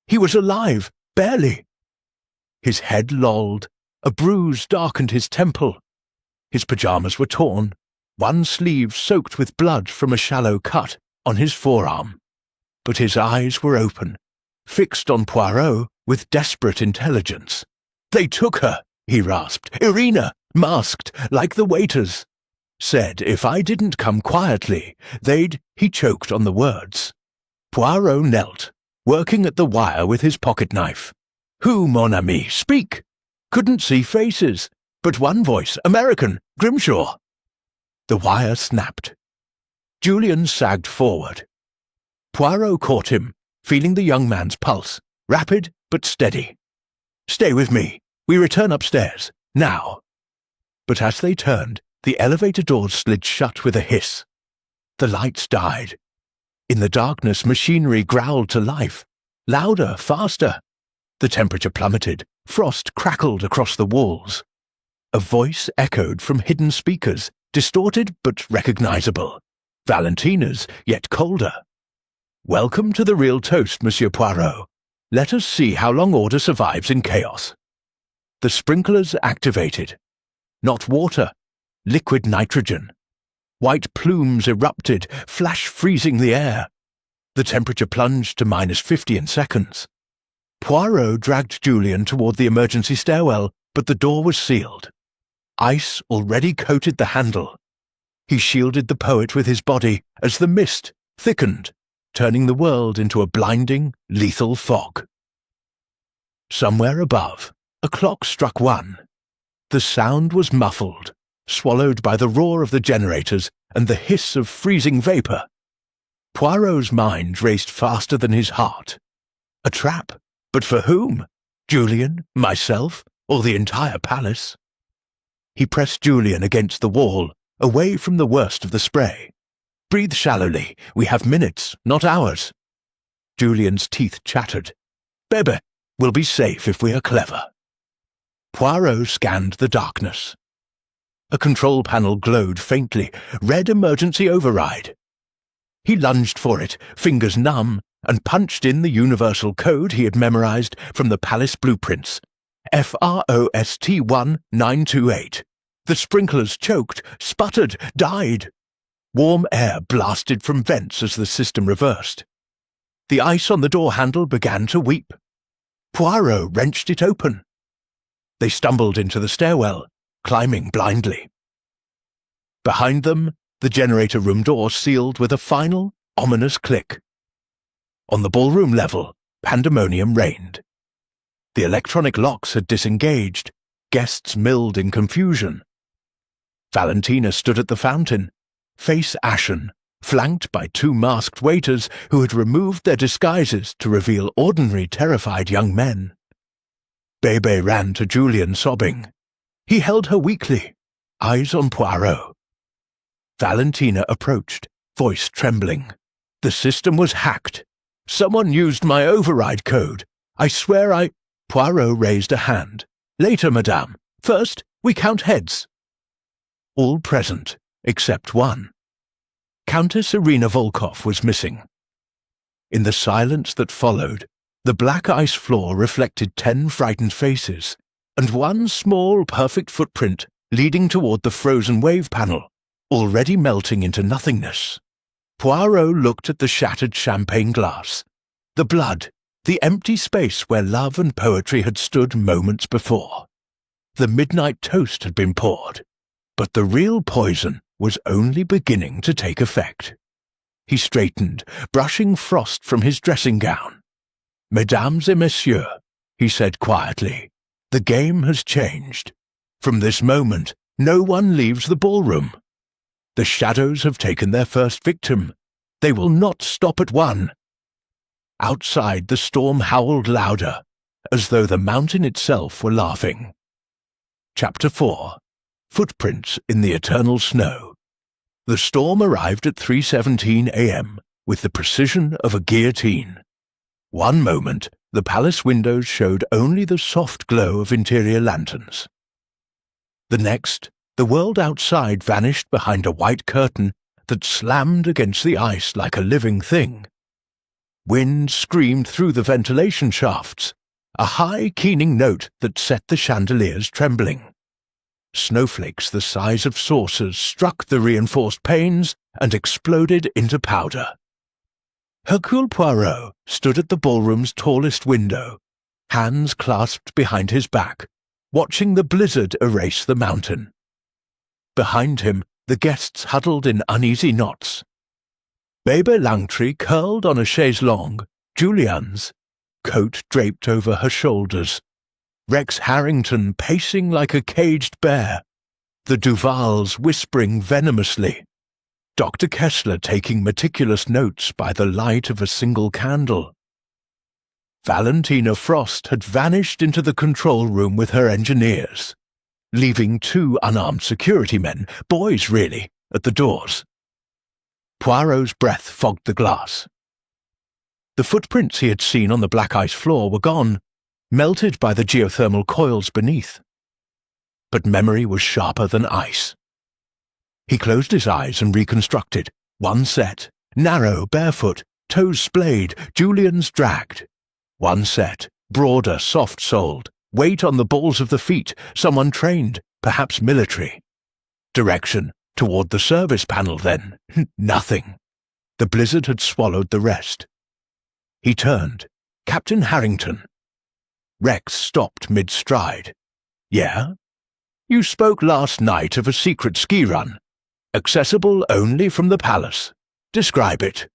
He was alive, barely. His head lolled, a bruise darkened his temple. His pyjamas were torn, one sleeve soaked with blood from a shallow cut on his forearm. But his eyes were open, fixed on Poirot with desperate intelligence. "They took her," he rasped. "Irina, masked, like the waiters. Said if I didn't come quietly, they'd—" He choked on the words. Poirot knelt, working at the wire with his pocket-knife. "Who, mon ami? Speak!" Couldn't see faces, but one voice, American, Grimshaw. The wire snapped. Julian sagged forward. Poirot caught him, feeling the young man's pulse, rapid but steady. "Stay with me. We return upstairs. Now." But as they turned, the elevator doors slid shut with a hiss. The lights died. In the darkness, machinery growled to life. Louder, faster. The temperature plummeted. Frost crackled across the walls. A voice echoed from hidden speakers, distorted but recognizable. Valentina's, yet colder. "Welcome to the real toast, Monsieur Poirot. Let us see how long order survives in chaos." The sprinklers activated. Not water, liquid nitrogen. White plumes erupted, flash freezing the air. The temperature plunged to -50 in seconds. Poirot dragged Julian toward the emergency stairwell, but the door was sealed. Ice already coated the handle. He shielded the poet with his body as the mist thickened, turning the world into a blinding, lethal fog. Somewhere above, a clock struck 1. The sound was muffled, swallowed by the roar of the generators and the hiss of freezing vapour. Poirot's mind raced faster than his heart. A trap? But for whom? Julian, myself, or the entire palace? He pressed Julian against the wall, away from the worst of the spray. "Breathe shallowly. We have minutes, not hours." Julian's teeth chattered. "Bebe, we'll be safe if we are clever." Poirot scanned the darkness. A control panel glowed faintly. Red emergency override. He lunged for it, fingers numb, and punched in the universal code he had memorized from the palace blueprints. FROST 1928. The sprinklers choked, sputtered, died. Warm air blasted from vents as the system reversed. The ice on the door handle began to weep. Poirot wrenched it open. They stumbled into the stairwell, climbing blindly. Behind them, the generator room door sealed with a final, ominous click. On the ballroom level, pandemonium reigned. The electronic locks had disengaged. Guests milled in confusion. Valentina stood at the fountain, face ashen, flanked by 2 masked waiters who had removed their disguises to reveal ordinary, terrified young men. Bebe ran to Julian, sobbing. He held her weakly, eyes on Poirot. Valentina approached, voice trembling. "The system was hacked. Someone used my override code. I swear I—" Poirot raised a hand. "Later, madame. First, we count heads." All present, except one. Countess Irina Volkov was missing. In the silence that followed, the black ice floor reflected 10 frightened faces, and one small, perfect footprint leading toward the frozen wave panel, already melting into nothingness. Poirot looked at the shattered champagne glass, the blood, the empty space where love and poetry had stood moments before. The midnight toast had been poured, but the real poison was only beginning to take effect. He straightened, brushing frost from his dressing gown. "Mesdames et messieurs," he said quietly, "the game has changed. From this moment, no one leaves the ballroom. The shadows have taken their first victim. They will not stop at one." Outside, the storm howled louder, as though the mountain itself were laughing. Chapter 4. Footprints in the Eternal Snow. The storm arrived at 3:17 a.m. with the precision of a guillotine. One moment, the palace windows showed only the soft glow of interior lanterns. The next, the world outside vanished behind a white curtain that slammed against the ice like a living thing. Wind screamed through the ventilation shafts, a high, keening note that set the chandeliers trembling. Snowflakes the size of saucers struck the reinforced panes and exploded into powder. Hercule Poirot stood at the ballroom's tallest window, hands clasped behind his back, watching the blizzard erase the mountain. Behind him, the guests huddled in uneasy knots. Bebe Langtry curled on a chaise longue, Julian's, coat draped over her shoulders, Rex Harrington pacing like a caged bear, the Duvals whispering venomously, Dr. Kessler taking meticulous notes by the light of a single candle. Valentina Frost had vanished into the control room with her engineers, leaving 2 unarmed security men, boys really, at the doors. Poirot's breath fogged the glass. The footprints he had seen on the black ice floor were gone, melted by the geothermal coils beneath. But memory was sharper than ice. He closed his eyes and reconstructed, one set, narrow, barefoot, toes splayed, Julian's dragged. One set, broader, soft-soled, weight on the balls of the feet, someone trained, perhaps military. Direction, toward the service panel then. Nothing. The blizzard had swallowed the rest. He turned. Captain Harrington. Rex stopped mid-stride. Yeah? You spoke last night of a secret ski run. Accessible only from the palace. Describe it.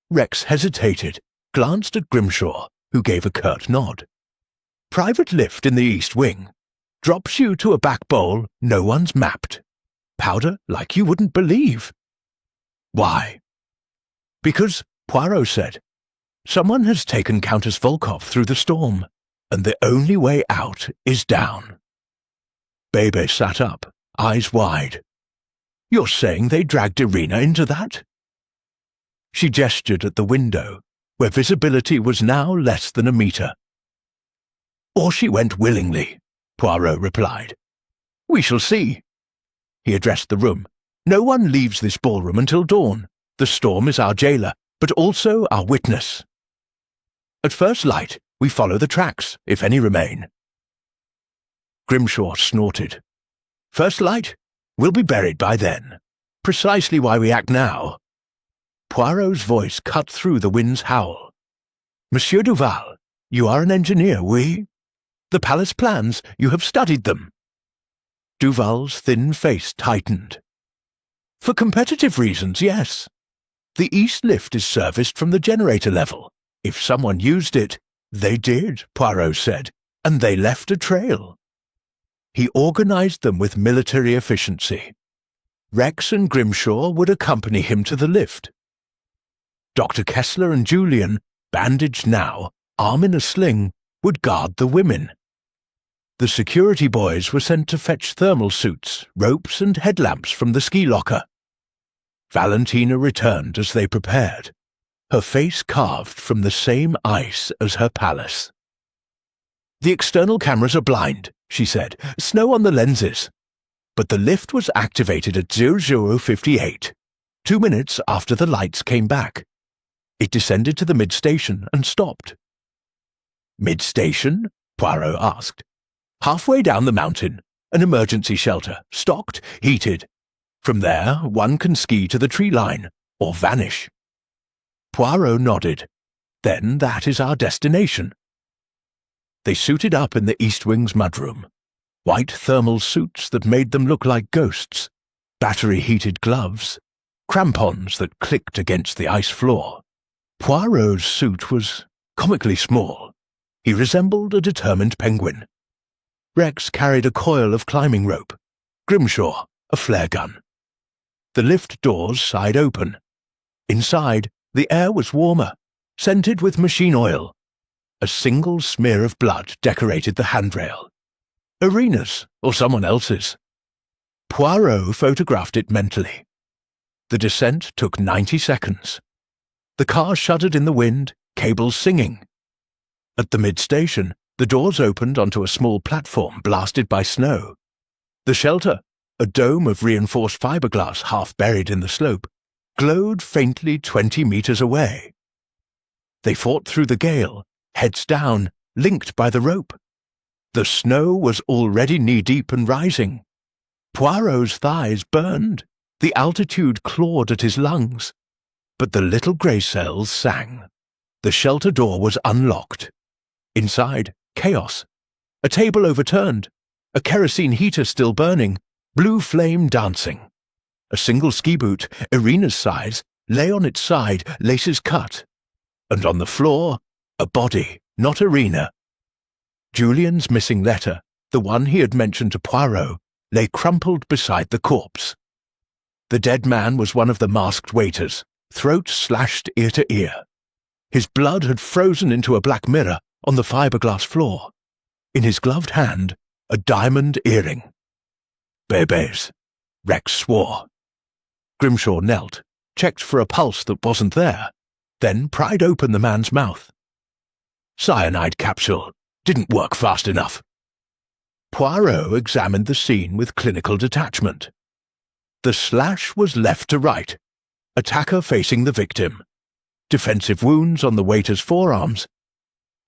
Rex hesitated, glanced at Grimshaw, who gave a curt nod. Private lift in the east wing. Drops you to a back bowl no one's mapped. Powder like you wouldn't believe. Why? Because, Poirot said, someone has taken Countess Volkov through the storm, and the only way out is down. Bebe sat up, eyes wide. You're saying they dragged Irina into that? She gestured at the window, where visibility was now less than a metre. Or she went willingly, Poirot replied. We shall see. He addressed the room. No one leaves this ballroom until dawn. The storm is our jailer, but also our witness. At first light, we follow the tracks, if any remain. Grimshaw snorted. First light? We'll be buried by then. Precisely why we act now. Poirot's voice cut through the wind's howl. Monsieur Duval, you are an engineer, oui? The palace plans, you have studied them. Duval's thin face tightened. For competitive reasons, yes. The east lift is serviced from the generator level. If someone used it, they did, Poirot said, and they left a trail. He organized them with military efficiency. Rex and Grimshaw would accompany him to the lift. Dr. Kessler and Julian, bandaged now, arm in a sling, would guard the women. The security boys were sent to fetch thermal suits, ropes and headlamps from the ski locker. Valentina returned as they prepared, her face carved from the same ice as her palace. The external cameras are blind, she said, snow on the lenses. But the lift was activated at 0058, 2 minutes after the lights came back. It descended to the mid-station and stopped. Mid-station? Poirot asked. Halfway down the mountain, an emergency shelter, stocked, heated. From there, one can ski to the tree line, or vanish. Poirot nodded. Then that is our destination. They suited up in the East Wing's mudroom. White thermal suits that made them look like ghosts, battery-heated gloves, crampons that clicked against the ice floor. Poirot's suit was comically small. He resembled a determined penguin. Rex carried a coil of climbing rope, Grimshaw a flare gun. The lift doors side open. Inside, the air was warmer, scented with machine oil. A single smear of blood decorated the handrail. Irina's, or someone else's. Poirot photographed it mentally. The descent took 90 seconds. The car shuddered in the wind, cables singing. At the mid-station, the doors opened onto a small platform blasted by snow. The shelter, a dome of reinforced fiberglass half buried in the slope, glowed faintly 20 meters away. They fought through the gale, heads down, linked by the rope. The snow was already knee-deep and rising. Poirot's thighs burned, the altitude clawed at his lungs. But the little grey cells sang. The shelter door was unlocked. Inside, chaos. A table overturned, a kerosene heater still burning, blue flame dancing. A single ski boot, Irina's size, lay on its side, laces cut. And on the floor, a body, not Irina. Julian's missing letter, the one he had mentioned to Poirot, lay crumpled beside the corpse. The dead man was one of the masked waiters, throat slashed ear to ear. His blood had frozen into a black mirror on the fiberglass floor. In his gloved hand, a diamond earring. Bebe's, Rex swore. Grimshaw knelt, checked for a pulse that wasn't there, then pried open the man's mouth. Cyanide capsule. Didn't work fast enough. Poirot examined the scene with clinical detachment. The slash was left to right, attacker facing the victim. Defensive wounds on the waiter's forearms.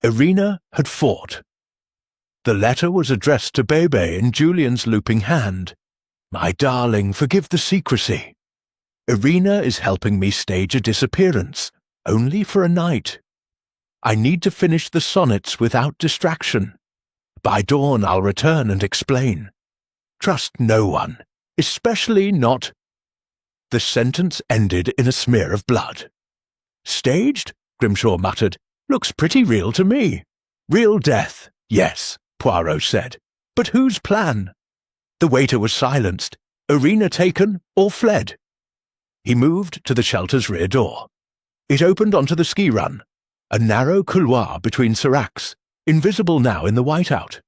Irina had fought. The letter was addressed to Bebe in Julian's looping hand. My darling, forgive the secrecy. Irina is helping me stage a disappearance, only for a night. I need to finish the sonnets without distraction. By dawn I'll return and explain. Trust no one, especially not... The sentence ended in a smear of blood. Staged? Grimshaw muttered. Looks pretty real to me. Real death, yes, Poirot said. But whose plan? The waiter was silenced. Irina taken or fled? He moved to the shelter's rear door. It opened onto the ski run. A narrow couloir between seracs, invisible now in the whiteout.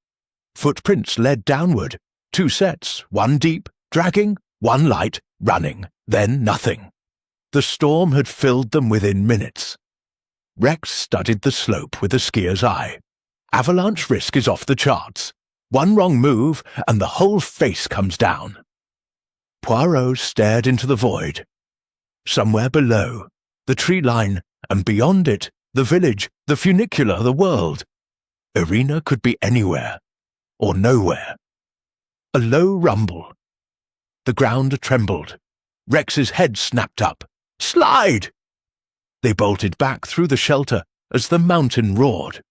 Footprints led downward, 2 sets, one deep, dragging, one light, running, then nothing. The storm had filled them within minutes. Rex studied the slope with a skier's eye. Avalanche risk is off the charts. One wrong move, and the whole face comes down. Poirot stared into the void. Somewhere below, the tree line, and beyond it, the village, the funicular, the world. Irina could be anywhere, or nowhere. A low rumble. The ground trembled. Rex's head snapped up. Slide! They bolted back through the shelter as the mountain roared.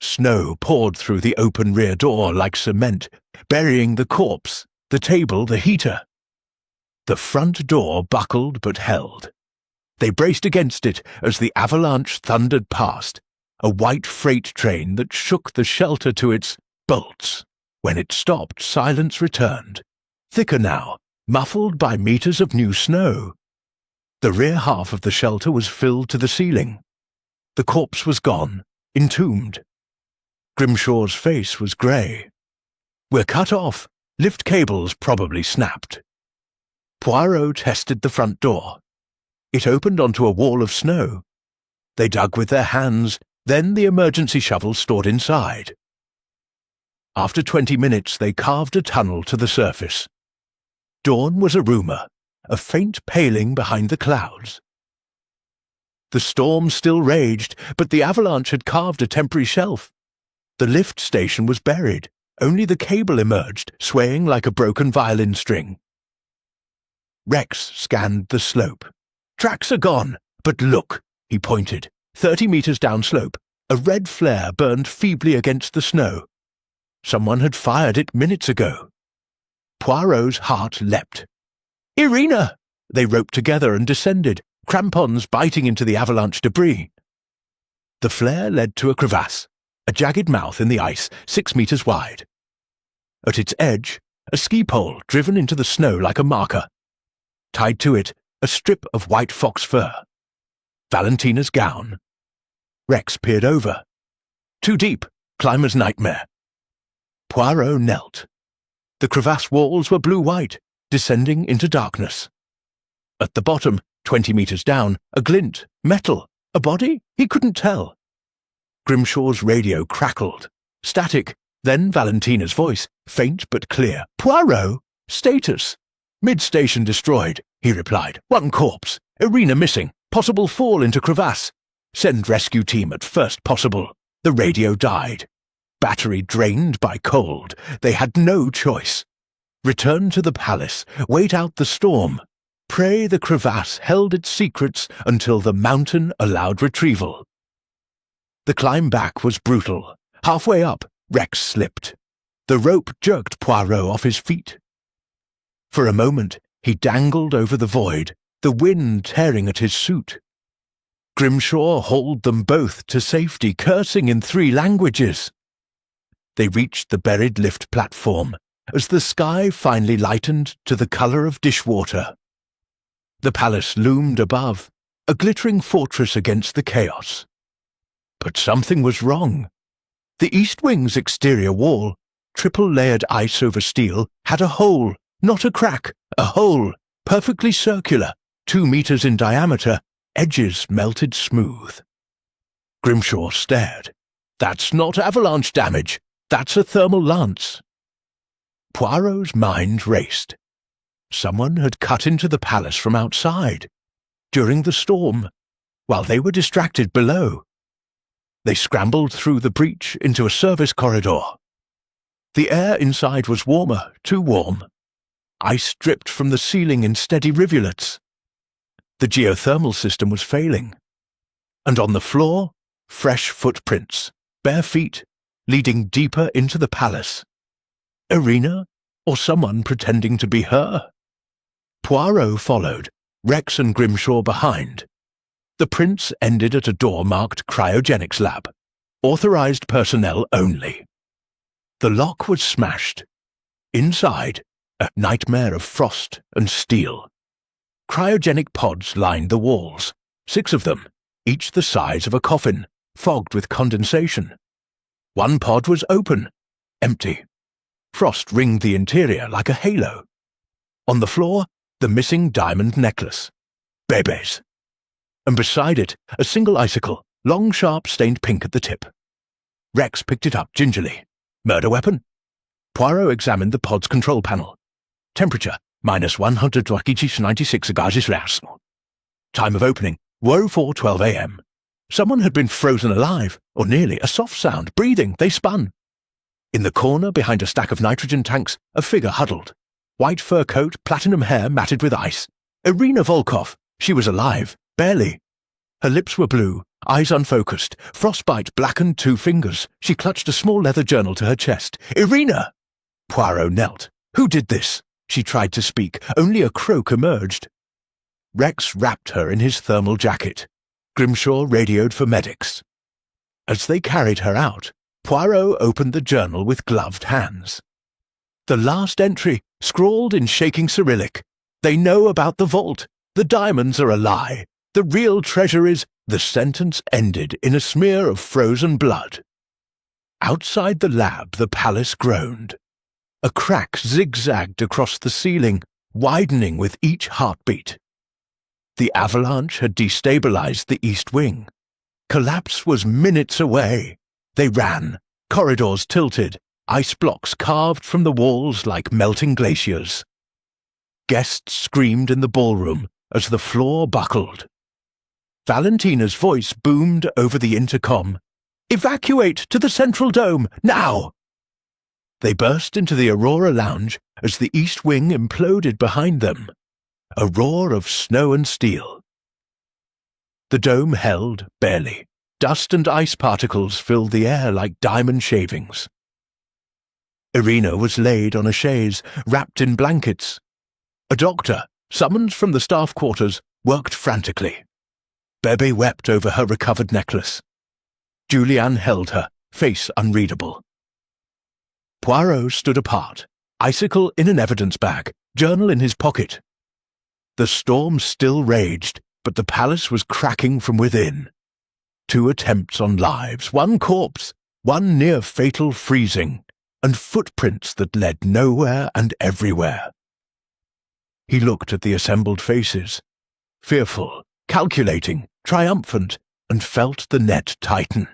Snow poured through the open rear door like cement, burying the corpse, the table, the heater. The front door buckled but held. They braced against it as the avalanche thundered past, a white freight train that shook the shelter to its bolts. When it stopped, silence returned, thicker now, muffled by meters of new snow. The rear half of the shelter was filled to the ceiling. The corpse was gone, entombed. Grimshaw's face was grey. We're cut off. Lift cables probably snapped. Poirot tested the front door. It opened onto a wall of snow. They dug with their hands, then the emergency shovel stored inside. After 20 minutes, they carved a tunnel to the surface. Dawn was a rumour, a faint paling behind the clouds. The storm still raged, but the avalanche had carved a temporary shelf. The lift station was buried. Only the cable emerged, swaying like a broken violin string. Rex scanned the slope. Tracks are gone, but look, he pointed. 30 meters downslope, a red flare burned feebly against the snow. Someone had fired it minutes ago. Poirot's heart leapt. Irina! They roped together and descended, crampons biting into the avalanche debris. The flare led to a crevasse, a jagged mouth in the ice 6 meters wide. At its edge, a ski pole driven into the snow like a marker. Tied to it, a strip of white fox fur. Valentina's gown. Rex peered over. Too deep, climber's nightmare. Poirot knelt. The crevasse walls were blue-white, descending into darkness. At the bottom, 20 meters down, a glint, metal. A body? He couldn't tell. Grimshaw's radio crackled. Static, then Valentina's voice, faint but clear. Poirot! "Status. Mid-station destroyed," he replied. "One corpse. Arena missing. Possible fall into crevasse. Send rescue team at first possible." The radio died. Battery drained by cold. They had no choice. Return to the palace. Wait out the storm. Pray the crevasse held its secrets until the mountain allowed retrieval. The climb back was brutal. Halfway up, Rex slipped. The rope jerked Poirot off his feet. For a moment, he dangled over the void, the wind tearing at his suit. Grimshaw hauled them both to safety, cursing in 3 languages. They reached the buried lift platform as the sky finally lightened to the colour of dishwater. The palace loomed above, a glittering fortress against the chaos. But something was wrong. The east wing's exterior wall, triple-layered ice over steel, had a hole, not a crack, a hole, perfectly circular, 2 meters in diameter, edges melted smooth. Grimshaw stared. "That's not avalanche damage. That's a thermal lance." Poirot's mind raced. Someone had cut into the palace from outside, during the storm, while they were distracted below. They scrambled through the breach into a service corridor. The air inside was warmer, too warm. Ice dripped from the ceiling in steady rivulets. The geothermal system was failing. And on the floor, fresh footprints, bare feet, leading deeper into the palace. Irina, or someone pretending to be her? Poirot followed, Rex and Grimshaw behind. The prince ended at a door marked Cryogenics Lab. Authorized personnel only. The lock was smashed. Inside, a nightmare of frost and steel. Cryogenic pods lined the walls, 6 of them, each the size of a coffin, fogged with condensation. One pod was open, empty. Frost ringed the interior like a halo. On the floor, the missing diamond necklace. Bebe's. And beside it, a single icicle, long, sharp, stained pink at the tip. Rex picked it up gingerly. Murder weapon? Poirot examined the pod's control panel. Temperature, -196 degrees Celsius. Time of opening, 04:12 a.m. Someone had been frozen alive, or nearly, a soft sound, breathing, they spun. In the corner, behind a stack of nitrogen tanks, a figure huddled. White fur coat, platinum hair matted with ice. Irina Volkov. She was alive, barely. Her lips were blue, eyes unfocused, frostbite blackened 2 fingers. She clutched a small leather journal to her chest. "Irina!" Poirot knelt. "Who did this?" She tried to speak. Only a croak emerged. Rex wrapped her in his thermal jacket. Grimshaw radioed for medics. As they carried her out, Poirot opened the journal with gloved hands. The last entry, scrawled in shaking Cyrillic. "They know about the vault. The diamonds are a lie. The real treasure is—" The sentence ended in a smear of frozen blood. Outside the lab, the palace groaned. A crack zigzagged across the ceiling, widening with each heartbeat. The avalanche had destabilized the east wing. Collapse was minutes away. They ran, corridors tilted, ice blocks carved from the walls like melting glaciers. Guests screamed in the ballroom as the floor buckled. Valentina's voice boomed over the intercom. "Evacuate to the central dome, now!" They burst into the Aurora Lounge as the east wing imploded behind them. A roar of snow and steel. The dome held, barely. Dust and ice particles filled the air like diamond shavings. Irina was laid on a chaise, wrapped in blankets. A doctor, summoned from the staff quarters, worked frantically. Bebe wept over her recovered necklace. Julianne held her, face unreadable. Poirot stood apart, icicle in an evidence bag, journal in his pocket. The storm still raged, but the palace was cracking from within. 2 attempts on lives, 1 corpse, 1 near-fatal freezing, and footprints that led nowhere and everywhere. He looked at the assembled faces, fearful, calculating, triumphant, and felt the net tighten.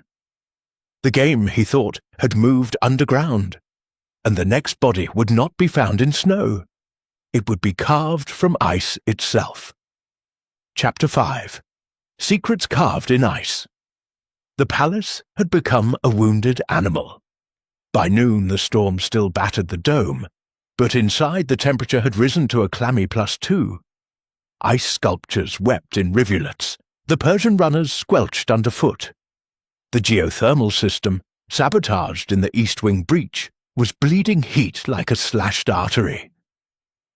The game, he thought, had moved underground, and the next body would not be found in snow. it would be carved from ice itself. Chapter 5. Secrets Carved in Ice. The palace had become a wounded animal. By noon the storm still battered the dome, but inside the temperature had risen to a clammy +2. Ice sculptures wept in rivulets, the Persian runners squelched underfoot. The geothermal system, sabotaged in the east wing breach, was bleeding heat like a slashed artery.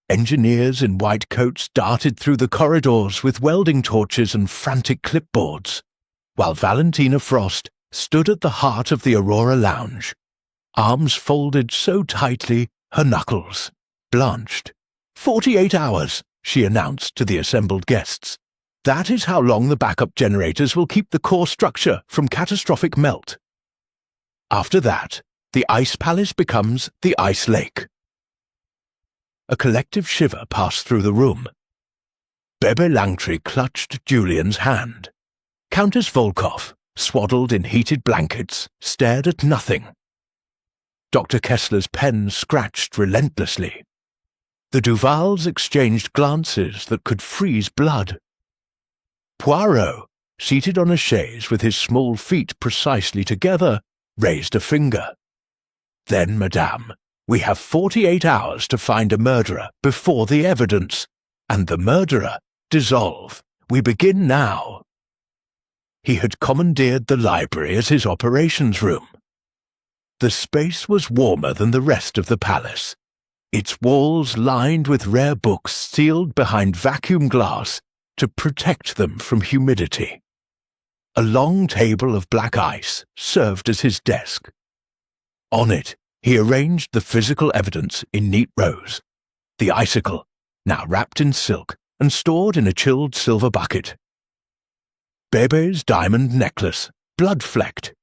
Engineers in white coats darted through the corridors with welding torches and frantic clipboards, while Valentina Frost stood at the heart of the Aurora Lounge, arms folded so tightly her knuckles blanched. 48 hours, she announced to the assembled guests. That is how long the backup generators will keep the core structure from catastrophic melt. After that, the Ice Palace becomes the Ice Lake. A collective shiver passed through the room. Bebe Langtry clutched Julian's hand. Countess Volkov, swaddled in heated blankets, stared at nothing. Dr. Kessler's pen scratched relentlessly. The Duvals exchanged glances that could freeze blood. Poirot, seated on a chaise with his small feet precisely together, raised a finger. Then, madame, we have 48 hours to find a murderer before the evidence, and the murderer dissolve. We begin now. He had commandeered the library as his operations room. The space was warmer than the rest of the palace, its walls lined with rare books sealed behind vacuum glass to protect them from humidity. A long table of black ice served as his desk. On it, he arranged the physical evidence in neat rows. The icicle, now wrapped in silk and stored in a chilled silver bucket. Bebe's diamond necklace, blood-flecked.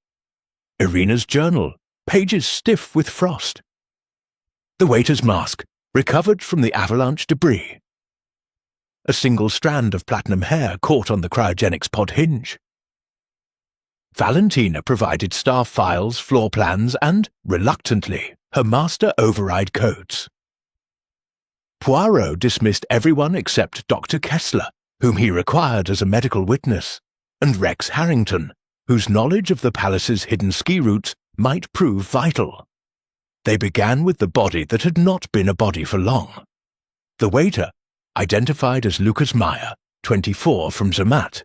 Irina's journal, pages stiff with frost. The waiter's mask, recovered from the avalanche debris. A single strand of platinum hair caught on the cryogenics pod hinge. Valentina provided staff files, floor plans, and, reluctantly, her master override codes. Poirot dismissed everyone except Dr. Kessler, whom he required as a medical witness, and Rex Harrington, whose knowledge of the palace's hidden ski routes might prove vital. They began with the body that had not been a body for long. The waiter, identified as Lucas Meyer, 24, from Zermatt,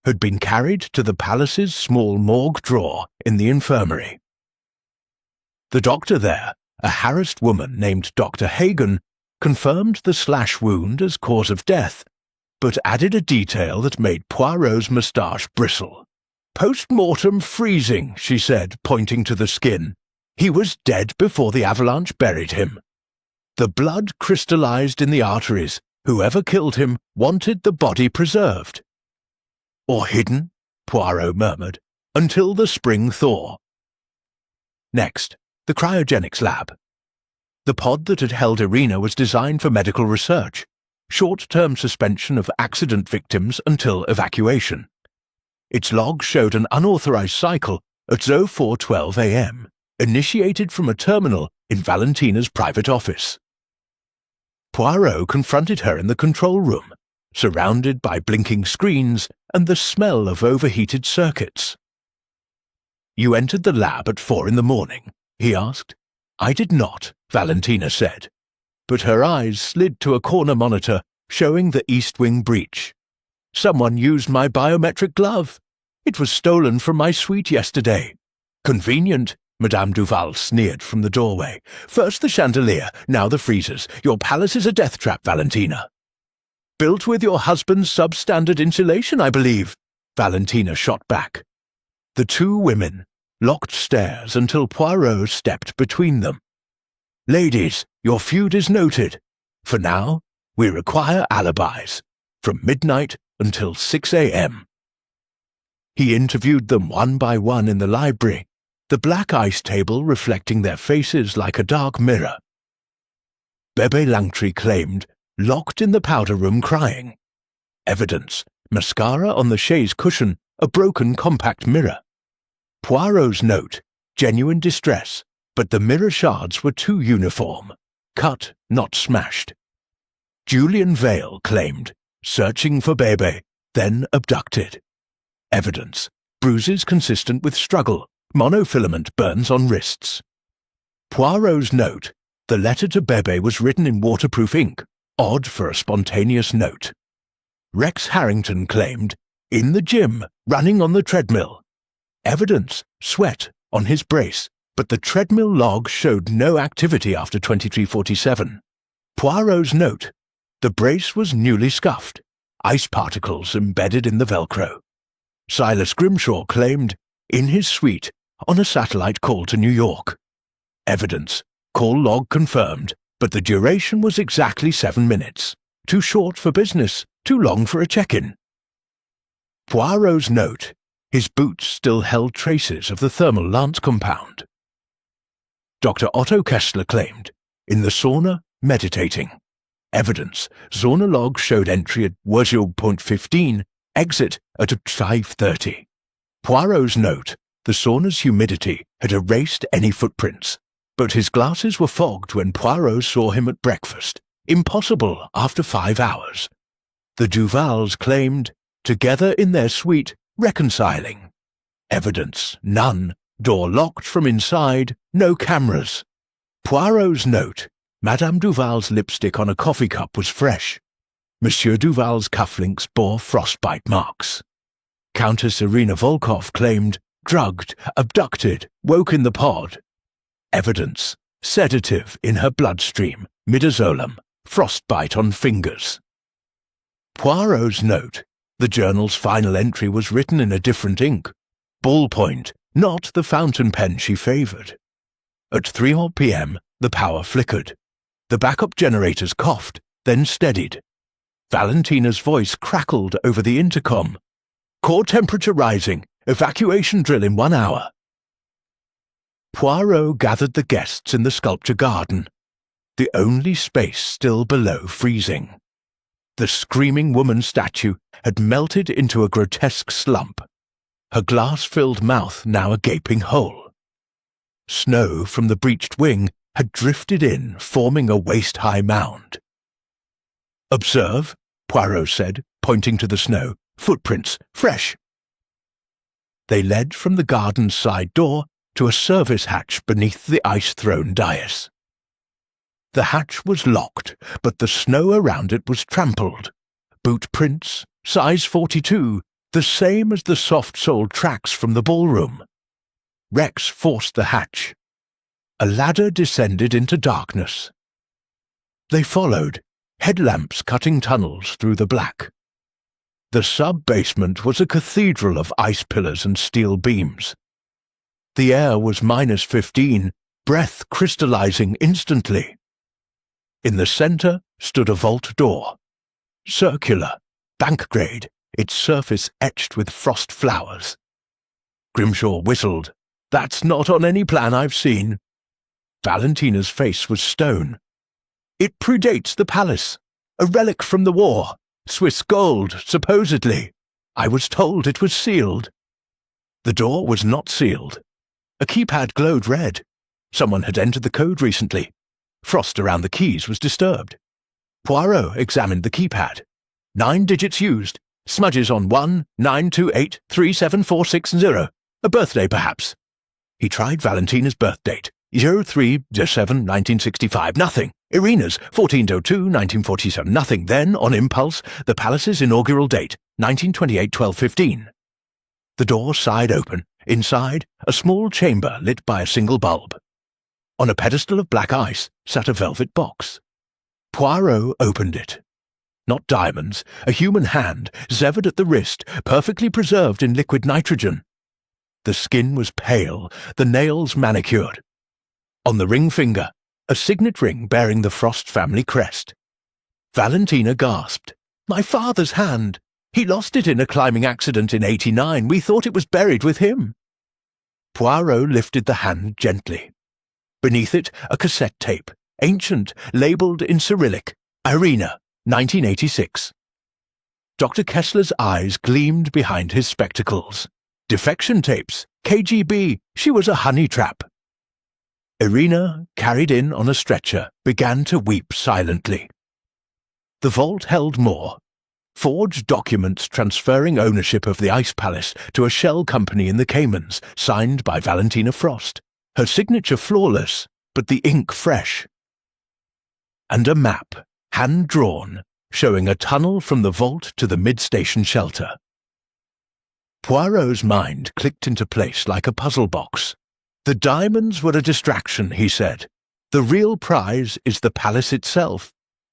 had been carried to the palace's small morgue drawer in the infirmary. The doctor there, a harassed woman named Dr. Hagen, confirmed the slash wound as cause of death, but added a detail that made Poirot's moustache bristle. "Post-mortem freezing," she said, pointing to the skin. "He was dead before the avalanche buried him. The blood crystallized in the arteries. Whoever killed him wanted the body preserved." "Or hidden," Poirot murmured, "until the spring thaw." Next, the cryogenics lab. The pod that had held Irina was designed for medical research, short-term suspension of accident victims until evacuation. Its log showed an unauthorized cycle at 04:12 a.m., initiated from a terminal in Valentina's private office. Poirot confronted her in the control room, surrounded by blinking screens and the smell of overheated circuits. "You entered the lab at 4 in the morning?" he asked. "I did not," Valentina said, but her eyes slid to a corner monitor showing the East Wing breach. "Someone used my biometric glove. It was stolen from my suite yesterday." "Convenient," Madame Duval sneered from the doorway. "First the chandelier, now the freezers. Your palace is a death trap, Valentina." "Built with your husband's substandard insulation, I believe," Valentina shot back. The two women locked stares until Poirot stepped between them. "Ladies, your feud is noted. For now, we require alibis, from midnight until 6 a.m. He interviewed them one by one in the library, the black ice table reflecting their faces like a dark mirror. Bebe Langtry claimed, locked in the powder room crying. Evidence, mascara on the chaise cushion, a broken compact mirror. Poirot's note, genuine distress, but the mirror shards were too uniform, cut, not smashed. Julian Vale claimed, searching for Bebe, then abducted. Evidence: bruises consistent with struggle, monofilament burns on wrists. Poirot's note: the letter to Bebe was written in waterproof ink, odd for a spontaneous note. Rex Harrington claimed, in the gym, running on the treadmill. Evidence: sweat on his brace, but the treadmill log showed no activity after 23:47. Poirot's note: the brace was newly scuffed, ice particles embedded in the Velcro. Silas Grimshaw claimed, in his suite, on a satellite call to New York. Evidence: call log confirmed, but the duration was exactly 7 minutes. Too short for business, too long for a check-in. Poirot's note: his boots still held traces of the thermal lance compound. Dr. Otto Kessler claimed, in the sauna, meditating. Evidence: sauna log showed entry at Wurzel.15, exit at 5:30. Poirot's note: the sauna's humidity had erased any footprints, but his glasses were fogged when Poirot saw him at breakfast. Impossible after 5 hours. The Duvals claimed, together in their suite, reconciling. Evidence: none. Door locked from inside, no cameras. Poirot's note: Madame Duval's lipstick on a coffee cup was fresh. Monsieur Duval's cufflinks bore frostbite marks. Countess Irina Volkov claimed, drugged, abducted, woke in the pod. Evidence: sedative in her bloodstream, midazolam, frostbite on fingers. Poirot's note: the journal's final entry was written in a different ink. Ballpoint, not the fountain pen she favoured. At 3 p.m, the power flickered. The backup generators coughed, then steadied. Valentina's voice crackled over the intercom. Core temperature rising. Evacuation drill in 1 hour. Poirot gathered the guests in the sculpture garden, the only space still below freezing. The screaming woman statue had melted into a grotesque slump, her glass-filled mouth now a gaping hole. Snow from the breached wing had drifted in, forming a waist-high mound. "Observe," Poirot said, pointing to the snow. "Footprints, fresh." They led from the garden's side door to a service hatch beneath the ice-thrown dais. The hatch was locked, but the snow around it was trampled. Boot prints, size 42, the same as the soft-soled tracks from the ballroom. Rex forced the hatch. A ladder descended into darkness. They followed, headlamps cutting tunnels through the black. The sub-basement was a cathedral of ice pillars and steel beams. The air was -15, breath crystallizing instantly. In the center stood a vault door. Circular, bank-grade, its surface etched with frost flowers. Grimshaw whistled. "That's not on any plan I've seen." Valentina's face was stone. "It predates the palace. A relic from the war. Swiss gold, supposedly. I was told it was sealed." The door was not sealed. A keypad glowed red. Someone had entered the code recently. Frost around the keys was disturbed. Poirot examined the keypad. 9 digits used. Smudges on 192837460. A birthday, perhaps. He tried Valentina's birth date. 03/07/1965. Nothing. Irina's 14/02/1947. Nothing. Then, on impulse, the palace's inaugural date. 1928-12-15. The door sighed open. Inside, a small chamber lit by a single bulb. On a pedestal of black ice sat a velvet box. Poirot opened it. Not diamonds, a human hand, severed at the wrist, perfectly preserved in liquid nitrogen. The skin was pale, the nails manicured. On the ring finger, a signet ring bearing the Frost family crest. Valentina gasped. "My father's hand! He lost it in a climbing accident in '89. We thought it was buried with him." Poirot lifted the hand gently. Beneath it, a cassette tape, ancient, labelled in Cyrillic, Irina, 1986. Dr. Kessler's eyes gleamed behind his spectacles. Defection tapes, KGB, she was a honey trap. Irina, carried in on a stretcher, began to weep silently. The vault held more. Forged documents transferring ownership of the Ice Palace to a shell company in the Caymans, signed by Valentina Frost, her signature flawless, but the ink fresh. And a map, hand-drawn, showing a tunnel from the vault to the mid-station shelter. Poirot's mind clicked into place like a puzzle box. The diamonds were a distraction, he said. The real prize is the palace itself,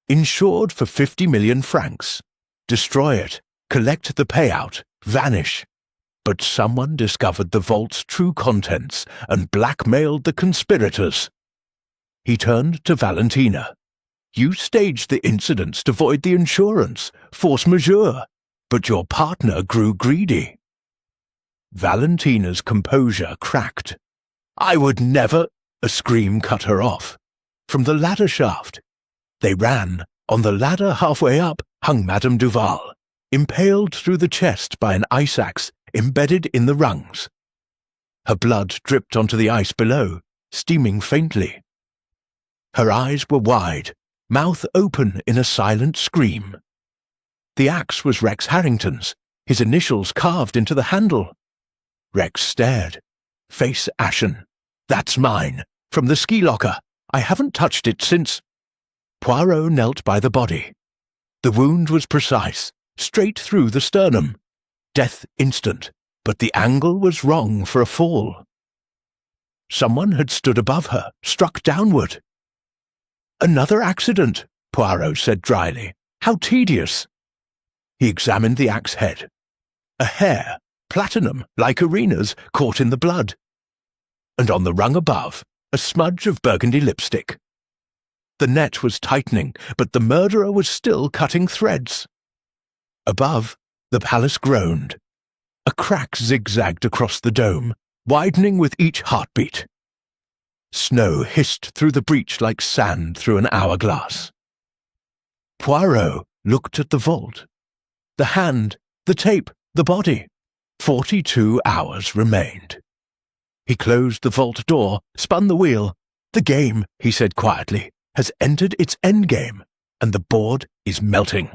insured for 50 million francs. Destroy it, collect the payout, vanish. But someone discovered the vault's true contents and blackmailed the conspirators. He turned to Valentina. You staged the incidents to void the insurance, force majeure, but your partner grew greedy. Valentina's composure cracked. I would never— A scream cut her off. From the ladder shaft. They ran. On the ladder halfway up hung Madame Duval, impaled through the chest by an ice axe embedded in the rungs. Her blood dripped onto the ice below, steaming faintly. Her eyes were wide, mouth open in a silent scream. The axe was Rex Harrington's, his initials carved into the handle. Rex stared, face ashen. That's mine, from the ski locker. I haven't touched it since— Poirot knelt by the body. The wound was precise, straight through the sternum. Death instant, but the angle was wrong for a fall. Someone had stood above her, struck downward. Another accident, Poirot said dryly. How tedious. He examined the axe head. A hair, platinum, like Irina's, caught in the blood. And on the rung above, a smudge of burgundy lipstick. The net was tightening, but the murderer was still cutting threads. Above, the palace groaned. A crack zigzagged across the dome, widening with each heartbeat. Snow hissed through the breach like sand through an hourglass. Poirot looked at the vault. The hand, the tape, the body. 42 hours remained. He closed the vault door, spun the wheel. The game, he said quietly, has entered its endgame, and the board is melting.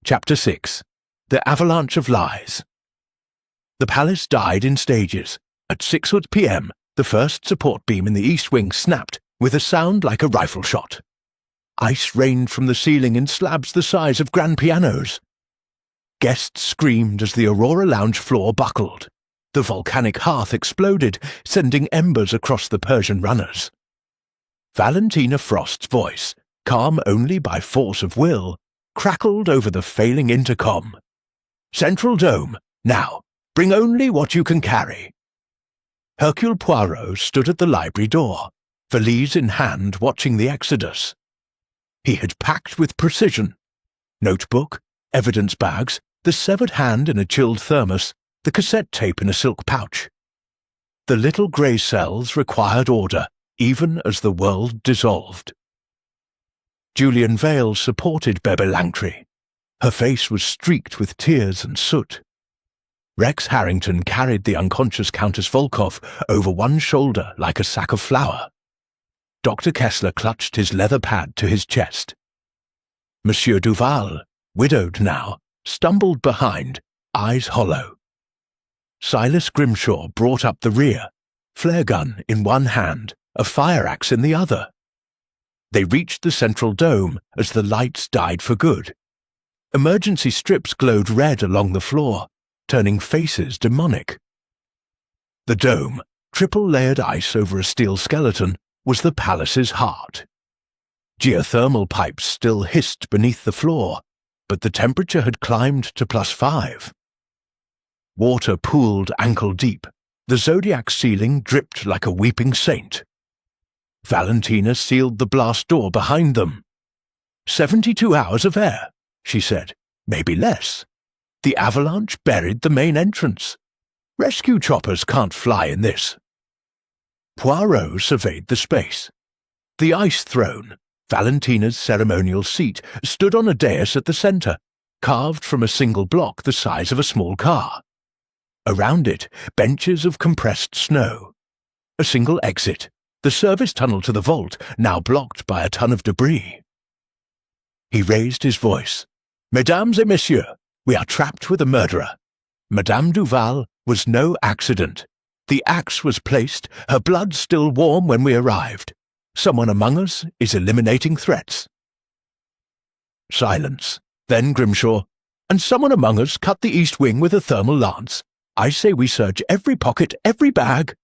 Chapter 6. The Avalanche of Lies. The palace died in stages. At 6 p.m., the first support beam in the east wing snapped with a sound like a rifle shot. Ice rained from the ceiling in slabs the size of grand pianos. Guests screamed as the Aurora Lounge floor buckled. The volcanic hearth exploded, sending embers across the Persian runners. Valentina Frost's voice, calm only by force of will, crackled over the failing intercom. Central Dome, now, bring only what you can carry. Hercule Poirot stood at the library door, valise in hand watching the exodus. He had packed with precision. Notebook, evidence bags, the severed hand in a chilled thermos, the cassette tape in a silk pouch. The little grey cells required order, even as the world dissolved. Julian Vale supported Bebe Langtry. Her face was streaked with tears and soot. Rex Harrington carried the unconscious Countess Volkov over one shoulder like a sack of flour. Dr. Kessler clutched his leather pad to his chest. Monsieur Duval, widowed now, stumbled behind, eyes hollow. Silas Grimshaw brought up the rear, flare gun in one hand, a fire-axe in the other. They reached the central dome as the lights died for good. Emergency strips glowed red along the floor, turning faces demonic. The dome, triple-layered ice over a steel skeleton, was the palace's heart. Geothermal pipes still hissed beneath the floor, but the temperature had climbed to +5. Water pooled ankle-deep. The zodiac ceiling dripped like a weeping saint. Valentina sealed the blast door behind them. 72 hours of air, she said, maybe less. The avalanche buried the main entrance. Rescue choppers can't fly in this. Poirot surveyed the space. The ice throne, Valentina's ceremonial seat, stood on a dais at the centre, carved from a single block the size of a small car. Around it, benches of compressed snow. A single exit, the service tunnel to the vault, now blocked by a ton of debris. He raised his voice. "Mesdames et messieurs, we are trapped with a murderer. Madame Duval was no accident. The axe was placed, her blood still warm when we arrived. Someone among us is eliminating threats." Silence. Then Grimshaw, "And someone among us cut the east wing with a thermal lance. I say we search every pocket, every bag."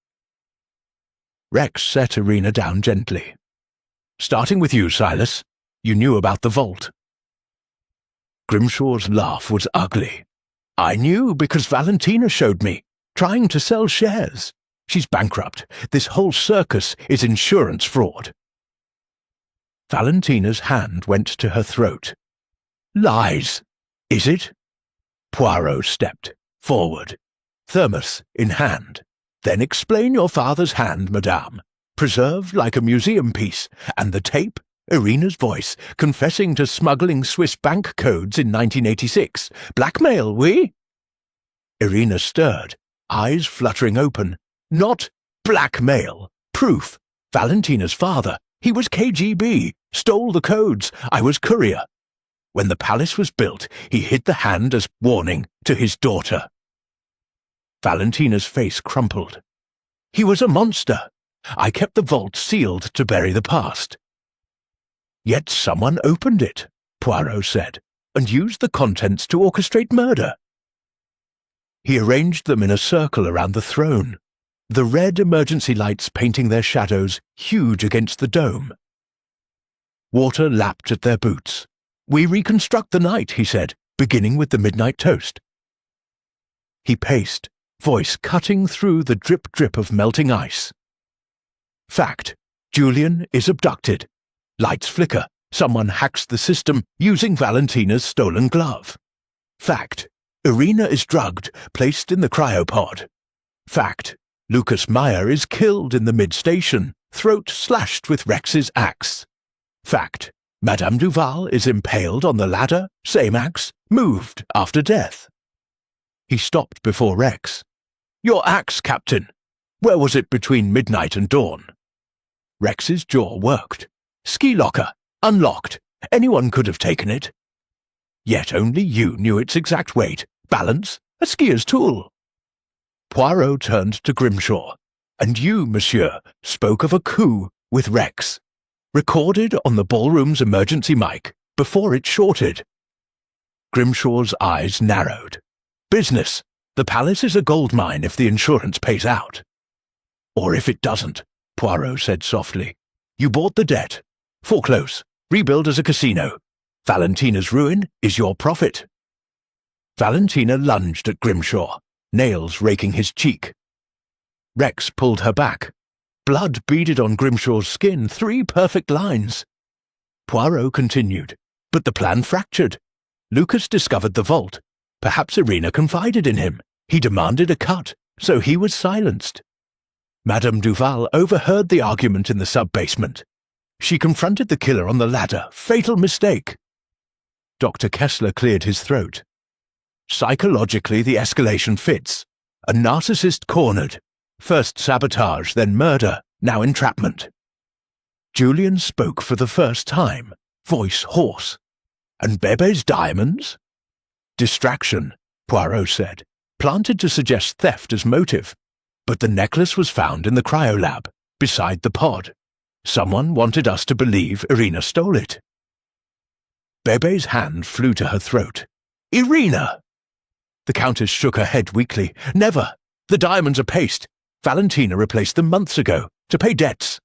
Rex set Irina down gently. "Starting with you, Silas. You knew about the vault." Grimshaw's laugh was ugly. "I knew because Valentina showed me, trying to sell shares. She's bankrupt. This whole circus is insurance fraud." Valentina's hand went to her throat. "Lies. Is it?" Poirot stepped forward, thermos in hand. "Then explain your father's hand, madame. Preserved like a museum piece, and the tape, Irina's voice, confessing to smuggling Swiss bank codes in 1986. Blackmail, oui?" Irina stirred, eyes fluttering open. "Not blackmail. Proof. Valentina's father. He was KGB. Stole the codes. I was courier. When the palace was built, he hid the hand as warning to his daughter." Valentina's face crumpled. "He was a monster. I kept the vault sealed to bury the past." "Yet someone opened it," Poirot said, "and used the contents to orchestrate murder." He arranged them in a circle around the throne, the red emergency lights painting their shadows huge against the dome. Water lapped at their boots. "We reconstruct the night," he said, beginning with the midnight toast. He paced, voice cutting through the drip-drip of melting ice. "Fact. Julian is abducted. Lights flicker. Someone hacks the system using Valentina's stolen glove. Fact. Irina is drugged, placed in the cryopod. Fact. Lucas Meyer is killed in the mid-station, throat slashed with Rex's axe. Fact. Madame Duval is impaled on the ladder, same axe, moved after death." He stopped before Rex. "Your axe, Captain. Where was it between midnight and dawn?" Rex's jaw worked. "Ski locker. Unlocked. Anyone could have taken it." "Yet only you knew its exact weight, balance, a skier's tool." Poirot turned to Grimshaw. "And you, monsieur, spoke of a coup with Rex. Recorded on the ballroom's emergency mic, before it shorted." Grimshaw's eyes narrowed. "Business. The palace is a gold mine if the insurance pays out." "Or if it doesn't," Poirot said softly. "You bought the debt. Foreclose. Rebuild as a casino. Valentina's ruin is your profit." Valentina lunged at Grimshaw, nails raking his cheek. Rex pulled her back. Blood beaded on Grimshaw's skin, 3 perfect lines. Poirot continued, "But the plan fractured. Lucas discovered the vault. Perhaps Irina confided in him. He demanded a cut, so he was silenced. Madame Duval overheard the argument in the sub-basement. She confronted the killer on the ladder. Fatal mistake." Dr. Kessler cleared his throat. "Psychologically, the escalation fits. A narcissist cornered. First sabotage, then murder, now entrapment." Julian spoke for the first time, voice hoarse. "And Bebe's diamonds?" "Distraction," Poirot said, "planted to suggest theft as motive. But the necklace was found in the cryolab, beside the pod. Someone wanted us to believe Irina stole it." Bebe's hand flew to her throat. "Irina!" The Countess shook her head weakly. "Never. The diamonds are paste. Valentina replaced them months ago, to pay debts."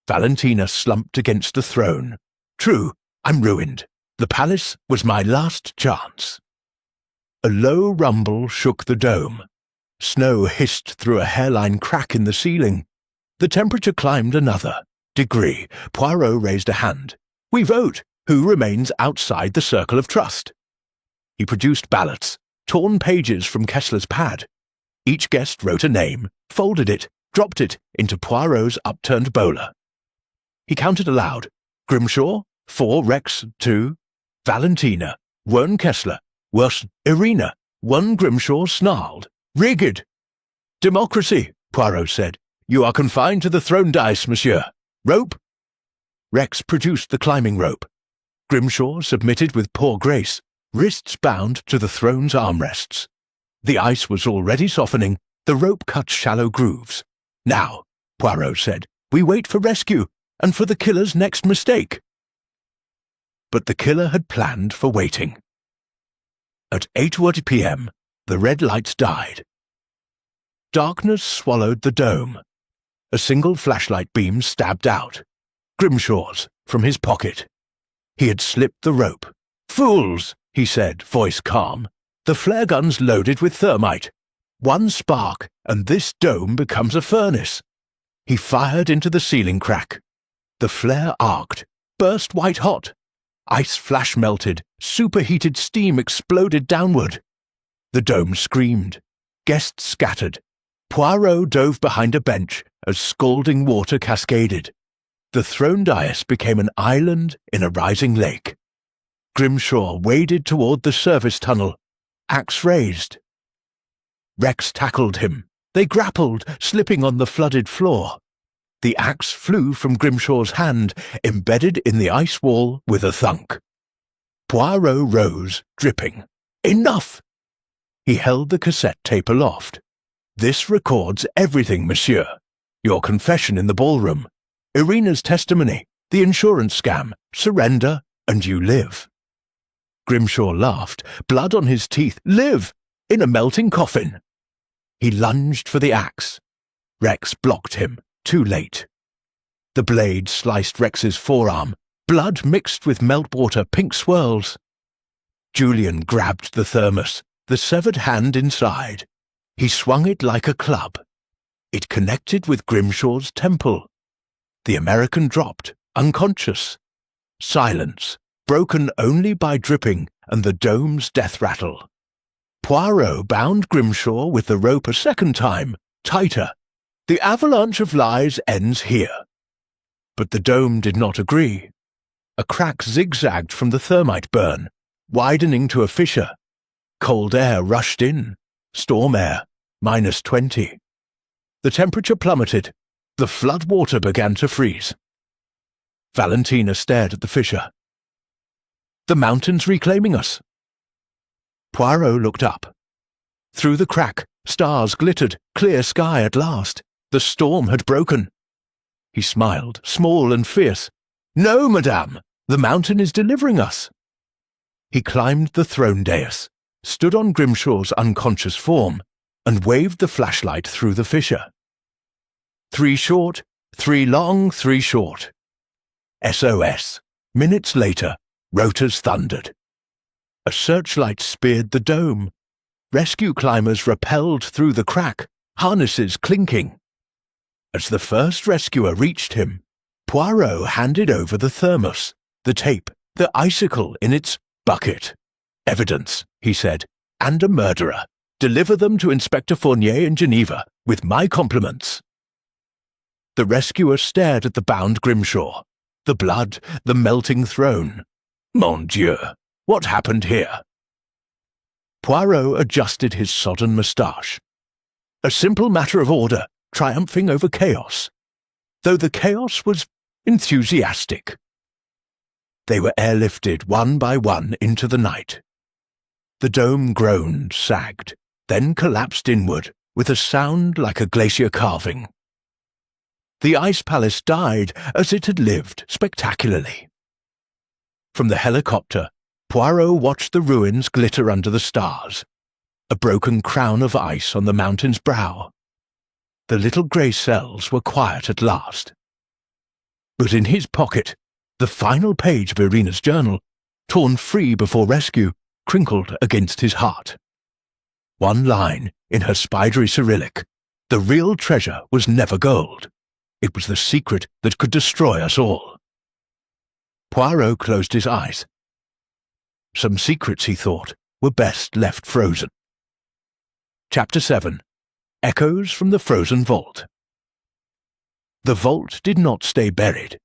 Valentina slumped against the throne. "True, I'm ruined. The palace was my last chance." A low rumble shook the dome. Snow hissed through a hairline crack in the ceiling. The temperature climbed another degree. Poirot raised a hand. "We vote. Who remains outside the circle of trust?" He produced ballots, torn pages from Kessler's pad. Each guest wrote a name, folded it, dropped it into Poirot's upturned bowler. He counted aloud. Grimshaw, 4 Rex, 2. Valentina, 1 Kessler, worse, Irina, 1 Grimshaw snarled. "Rigged!" "Democracy," Poirot said. "You are confined to the thrown dice, monsieur. Rope?" Rex produced the climbing rope. Grimshaw submitted with poor grace, wrists bound to the throne's armrests. The ice was already softening, the rope cut shallow grooves. "Now," Poirot said, "we wait for rescue, and for the killer's next mistake." But the killer had planned for waiting. At 8:40 p.m., the red lights died. Darkness swallowed the dome. A single flashlight beam stabbed out. Grimshaw's, from his pocket. He had slipped the rope. "Fools," he said, voice calm. "The flare gun's loaded with thermite. One spark, and this dome becomes a furnace." He fired into the ceiling crack. The flare arced, burst white-hot. Ice flash melted, superheated steam exploded downward. The dome screamed. Guests scattered. Poirot dove behind a bench as scalding water cascaded. The throne dais became an island in a rising lake. Grimshaw waded toward the service tunnel, axe raised. Rex tackled him. They grappled, slipping on the flooded floor. The axe flew from Grimshaw's hand, embedded in the ice wall with a thunk. Poirot rose, dripping. "Enough!" He held the cassette tape aloft. "This records everything, monsieur. Your confession in the ballroom, Irina's testimony, the insurance scam, surrender, and you live." Grimshaw laughed, blood on his teeth. "Live! In a melting coffin!" He lunged for the axe. Rex blocked him, too late. The blade sliced Rex's forearm. Blood mixed with meltwater, pink swirls. Julian grabbed the thermos, the severed hand inside. He swung it like a club. It connected with Grimshaw's temple. The American dropped, unconscious. Silence, broken only by dripping and the dome's death rattle. Poirot bound Grimshaw with the rope a second time, tighter. "The avalanche of lies ends here." But the dome did not agree. A crack zigzagged from the thermite burn, widening to a fissure. Cold air rushed in. Storm air, -20. The temperature plummeted. The flood water began to freeze. Valentina stared at the fissure. "The mountain's reclaiming us." Poirot looked up. Through the crack, stars glittered, clear sky at last. The storm had broken. He smiled, small and fierce. "No, madame, the mountain is delivering us." He climbed the throne dais, stood on Grimshaw's unconscious form, and waved the flashlight through the fissure. 3 short, 3 long, 3 short. SOS. Minutes later, rotors thundered. A searchlight speared the dome. Rescue climbers rappelled through the crack, harnesses clinking. As the first rescuer reached him, Poirot handed over the thermos, the tape, the icicle in its bucket. "Evidence," he said, "and a murderer. Deliver them to Inspector Fournier in Geneva, with my compliments." The rescuer stared at the bound Grimshaw. The blood, the melting throne. Mon Dieu, what happened here? Poirot adjusted his sodden moustache. A simple matter of order, triumphing over chaos. Though the chaos was enthusiastic. They were airlifted one by one into the night. The dome groaned, sagged, then collapsed inward with a sound like a glacier calving. The ice palace died as it had lived spectacularly. From the helicopter, Poirot watched the ruins glitter under the stars, a broken crown of ice on the mountain's brow. The little grey cells were quiet at last. But in his pocket, the final page of Irina's journal, torn free before rescue, crinkled against his heart. One line in her spidery Cyrillic: "The real treasure was never gold. It was the secret that could destroy us all." Poirot closed his eyes. Some secrets, he thought, were best left frozen. Chapter 7. Echoes from the Frozen Vault. The vault did not stay buried.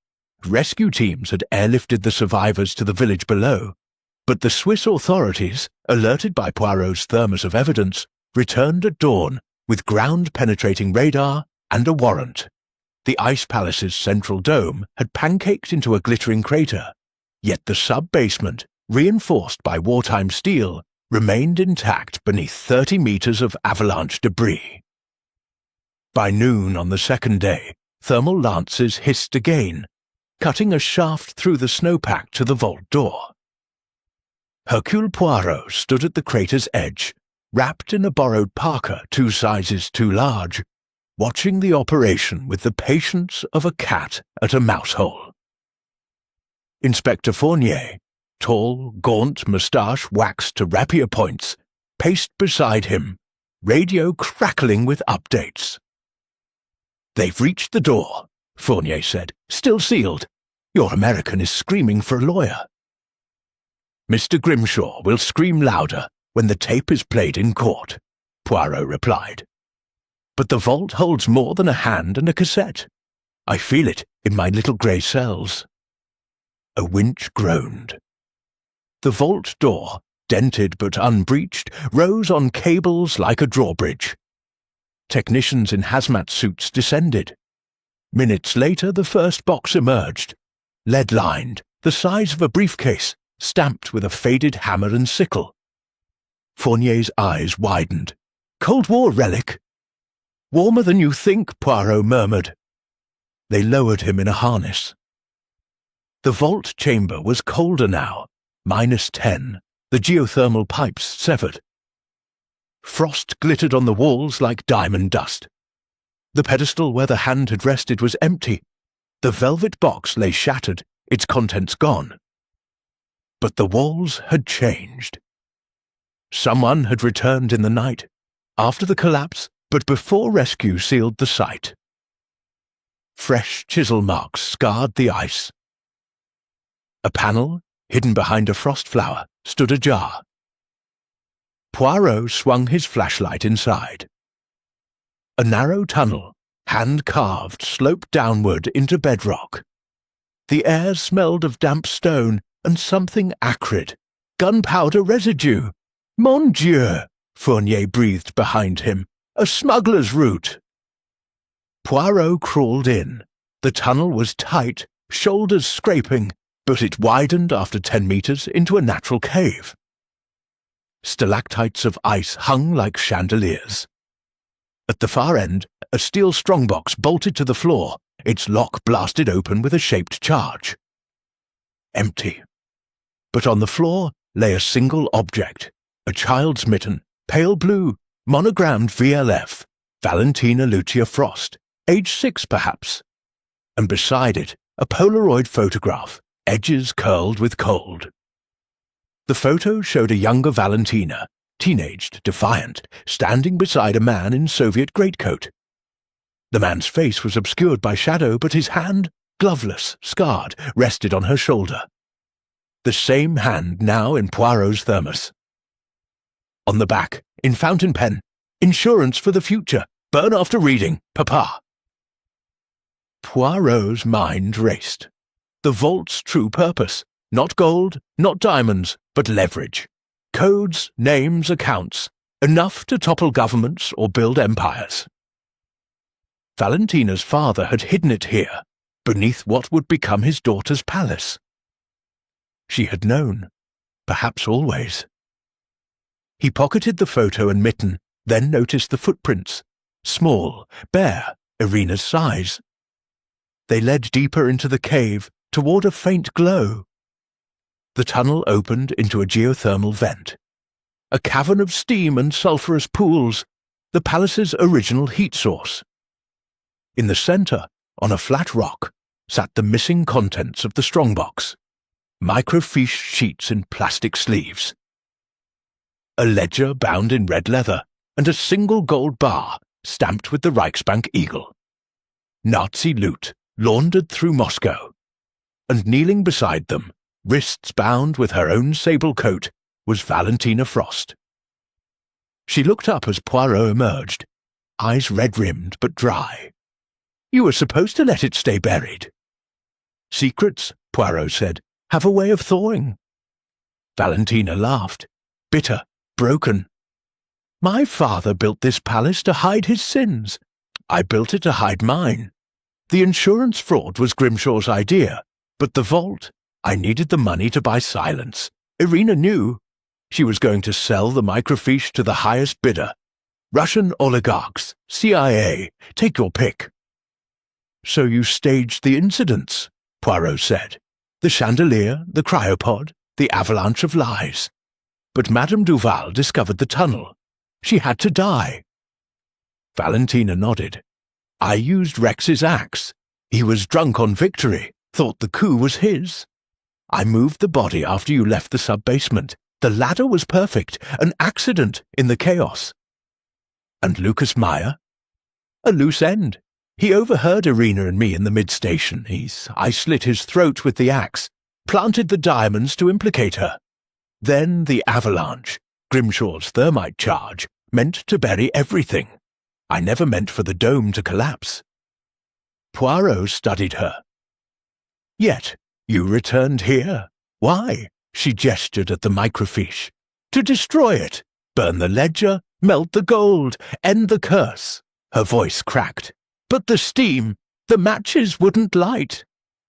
Rescue teams had airlifted the survivors to the village below, but the Swiss authorities, alerted by Poirot's thermos of evidence, returned at dawn with ground-penetrating radar and a warrant. The ice palace's central dome had pancaked into a glittering crater. Yet the sub-basement, reinforced by wartime steel, remained intact beneath 30 meters of avalanche debris. By noon on the second day, thermal lances hissed again, cutting a shaft through the snowpack to the vault door. Hercule Poirot stood at the crater's edge, wrapped in a borrowed parka 2 sizes too large, watching the operation with the patience of a cat at a mouse hole. Inspector Fournier, tall, gaunt, moustache waxed to rapier points, paced beside him, radio crackling with updates. "They've reached the door," Fournier said. "Still sealed. Your American is screaming for a lawyer." "Mr. Grimshaw will scream louder when the tape is played in court," Poirot replied. "But the vault holds more than a hand and a cassette. I feel it in my little grey cells." A winch groaned. The vault door, dented but unbreached, rose on cables like a drawbridge. Technicians in hazmat suits descended. Minutes later, the first box emerged, lead-lined, the size of a briefcase, stamped with a faded hammer and sickle. Fournier's eyes widened. "Cold War relic?" "Warmer than you think," Poirot murmured. They lowered him in a harness. The vault chamber was colder now, -10, the geothermal pipes severed. Frost glittered on the walls like diamond dust. The pedestal where the hand had rested was empty. The velvet box lay shattered, its contents gone. But the walls had changed. Someone had returned in the night, after the collapse, but before rescue sealed the site. Fresh chisel marks scarred the ice. A panel, hidden behind a frost flower, stood ajar. Poirot swung his flashlight inside. A narrow tunnel, hand-carved, sloped downward into bedrock. The air smelled of damp stone and something acrid. Gunpowder residue. "Mon Dieu!" Fournier breathed behind him. "A smuggler's route!" Poirot crawled in. The tunnel was tight, shoulders scraping, but it widened after 10 meters into a natural cave. Stalactites of ice hung like chandeliers. At the far end, a steel strongbox bolted to the floor, its lock blasted open with a shaped charge. Empty. But on the floor lay a single object, a child's mitten, pale blue, monogrammed VLF, Valentina Lucia Frost, age 6 perhaps, and beside it a Polaroid photograph, edges curled with cold. The photo showed a younger Valentina, teenaged, defiant, standing beside a man in Soviet greatcoat. The man's face was obscured by shadow, but his hand, gloveless, scarred, rested on her shoulder. The same hand now in Poirot's thermos. On the back, in fountain pen, "Insurance for the future. Burn after reading. Papa." Poirot's mind raced. The vault's true purpose. Not gold, not diamonds, but leverage. Codes, names, accounts. Enough to topple governments or build empires. Valentina's father had hidden it here, beneath what would become his daughter's palace. She had known, perhaps always. He pocketed the photo and mitten, then noticed the footprints. Small, bare, Irina's size. They led deeper into the cave, toward a faint glow. The tunnel opened into a geothermal vent. A cavern of steam and sulphurous pools, the palace's original heat source. In the center, on a flat rock, sat the missing contents of the strongbox. Microfiche sheets in plastic sleeves. A ledger bound in red leather, and a single gold bar stamped with the Reichsbank eagle. Nazi loot laundered through Moscow. And kneeling beside them, wrists bound with her own sable coat, was Valentina Frost. She looked up as Poirot emerged, eyes red-rimmed but dry. "You were supposed to let it stay buried." "Secrets," Poirot said, "have a way of thawing." Valentina laughed, bitter, broken. "My father built this palace to hide his sins. I built it to hide mine. The insurance fraud was Grimshaw's idea, but the vault, I needed the money to buy silence. Irina knew. She was going to sell the microfiche to the highest bidder. Russian oligarchs, CIA, take your pick. So you staged the incidents, Poirot said. The chandelier, the cryopod, the avalanche of lies. But Madame Duval discovered the tunnel. She had to die. Valentina nodded. I used Rex's axe. He was drunk on victory, thought the coup was his. I moved the body after you left the sub-basement. The ladder was perfect, an accident in the chaos. And Lucas Meyer? A loose end. He overheard Irina and me in the mid-station. I slit his throat with the axe, planted the diamonds to implicate her. Then the avalanche, Grimshaw's thermite charge, meant to bury everything. I never meant for the dome to collapse. Poirot studied her. Yet, you returned here. Why? She gestured at the microfiche. To destroy it, burn the ledger, melt the gold, end the curse. Her voice cracked. But the steam, the matches wouldn't light.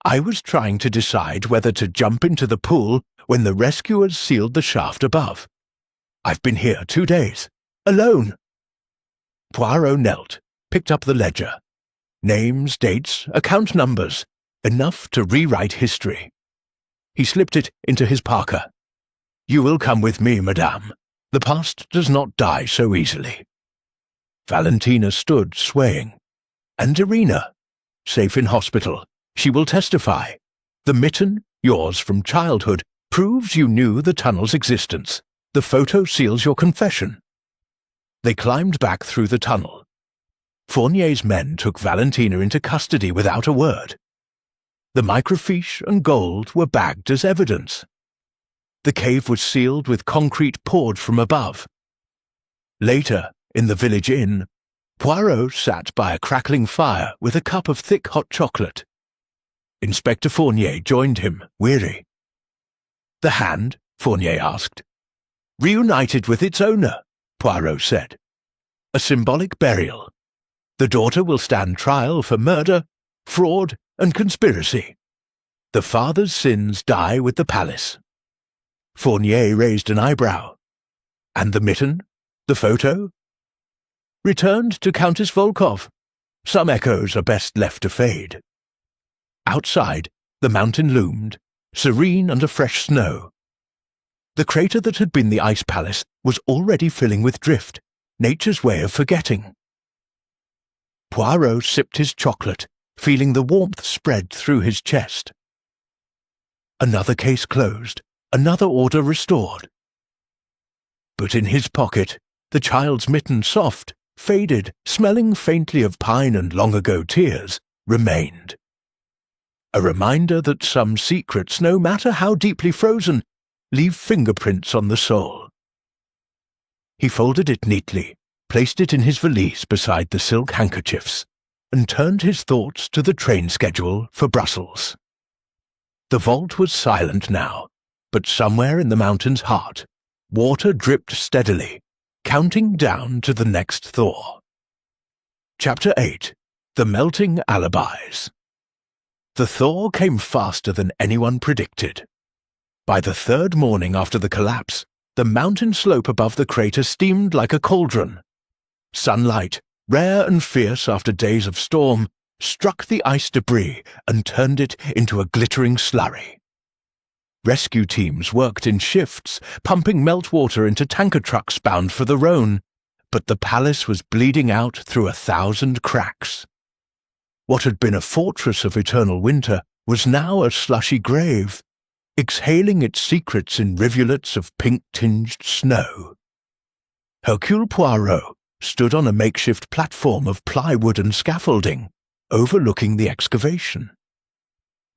I was trying to decide whether to jump into the pool when the rescuers sealed the shaft above. I've been here 2 days, alone. Poirot knelt, picked up the ledger. Names, dates, account numbers, enough to rewrite history. He slipped it into his parka. You will come with me, madame. The past does not die so easily. Valentina stood, swaying. And Irina, safe in hospital. She will testify. The mitten, yours from childhood, proves you knew the tunnel's existence. The photo seals your confession. They climbed back through the tunnel. Fournier's men took Valentina into custody without a word. The microfiche and gold were bagged as evidence. The cave was sealed with concrete poured from above. Later, in the village inn, Poirot sat by a crackling fire with a cup of thick hot chocolate. Inspector Fournier joined him, weary. The hand? Fournier asked. Reunited with its owner, Poirot said. A symbolic burial. The daughter will stand trial for murder, fraud, and conspiracy. The father's sins die with the palace. Fournier raised an eyebrow. And the mitten? The photo? Returned to Countess Volkov. Some echoes are best left to fade. Outside, the mountain loomed, serene under fresh snow. The crater that had been the ice palace was already filling with drift, nature's way of forgetting. Poirot sipped his chocolate, feeling the warmth spread through his chest. Another case closed, another order restored. But in his pocket, the child's mitten soft, faded, smelling faintly of pine and long-ago tears, remained. A reminder that some secrets, no matter how deeply frozen, leave fingerprints on the soul. He folded it neatly, placed it in his valise beside the silk handkerchiefs, and turned his thoughts to the train schedule for Brussels. The vault was silent now, but somewhere in the mountain's heart, water dripped steadily, counting down to the next thaw. Chapter 8. The Melting Alibis. The thaw came faster than anyone predicted. By the third morning after the collapse, the mountain slope above the crater steamed like a cauldron. Sunlight, rare and fierce after days of storm, struck the ice debris and turned it into a glittering slurry. Rescue teams worked in shifts, pumping meltwater into tanker trucks bound for the Rhone, but the palace was bleeding out through 1,000 cracks. What had been a fortress of eternal winter was now a slushy grave, exhaling its secrets in rivulets of pink-tinged snow. Hercule Poirot stood on a makeshift platform of plywood and scaffolding, overlooking the excavation.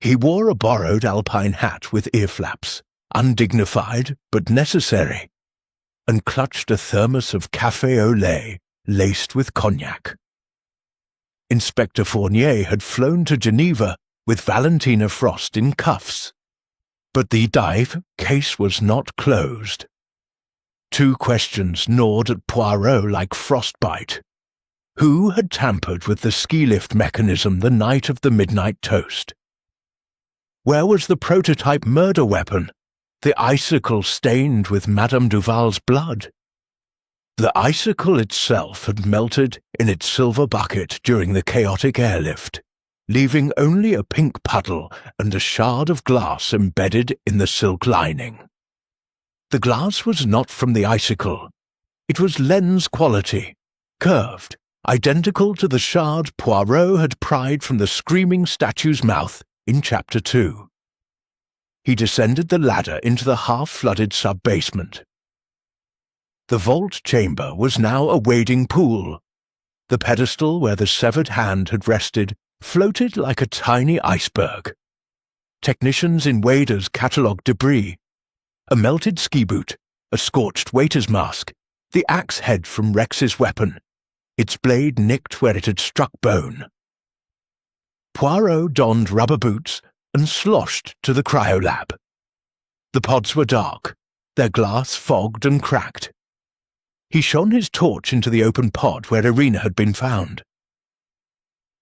He wore a borrowed alpine hat with ear-flaps, undignified but necessary, and clutched a thermos of café au lait laced with cognac. Inspector Fournier had flown to Geneva with Valentina Frost in cuffs, but the dive case was not closed. 2 questions gnawed at Poirot like frostbite. Who had tampered with the ski lift mechanism the night of the midnight toast? Where was the prototype murder weapon? The icicle stained with Madame Duval's blood? The icicle itself had melted in its silver bucket during the chaotic airlift, leaving only a pink puddle and a shard of glass embedded in the silk lining. The glass was not from the icicle. It was lens quality, curved, identical to the shard Poirot had pried from the screaming statue's mouth in Chapter 2. He descended the ladder into the half-flooded sub-basement. The vault chamber was now a wading pool. The pedestal where the severed hand had rested floated like a tiny iceberg. Technicians in waders catalogued debris: a melted ski boot, a scorched waiter's mask, the axe head from Rex's weapon, its blade nicked where it had struck bone. Poirot donned rubber boots and sloshed to the cryolab. The pods were dark, their glass fogged and cracked. He shone his torch into the open pod where Irina had been found.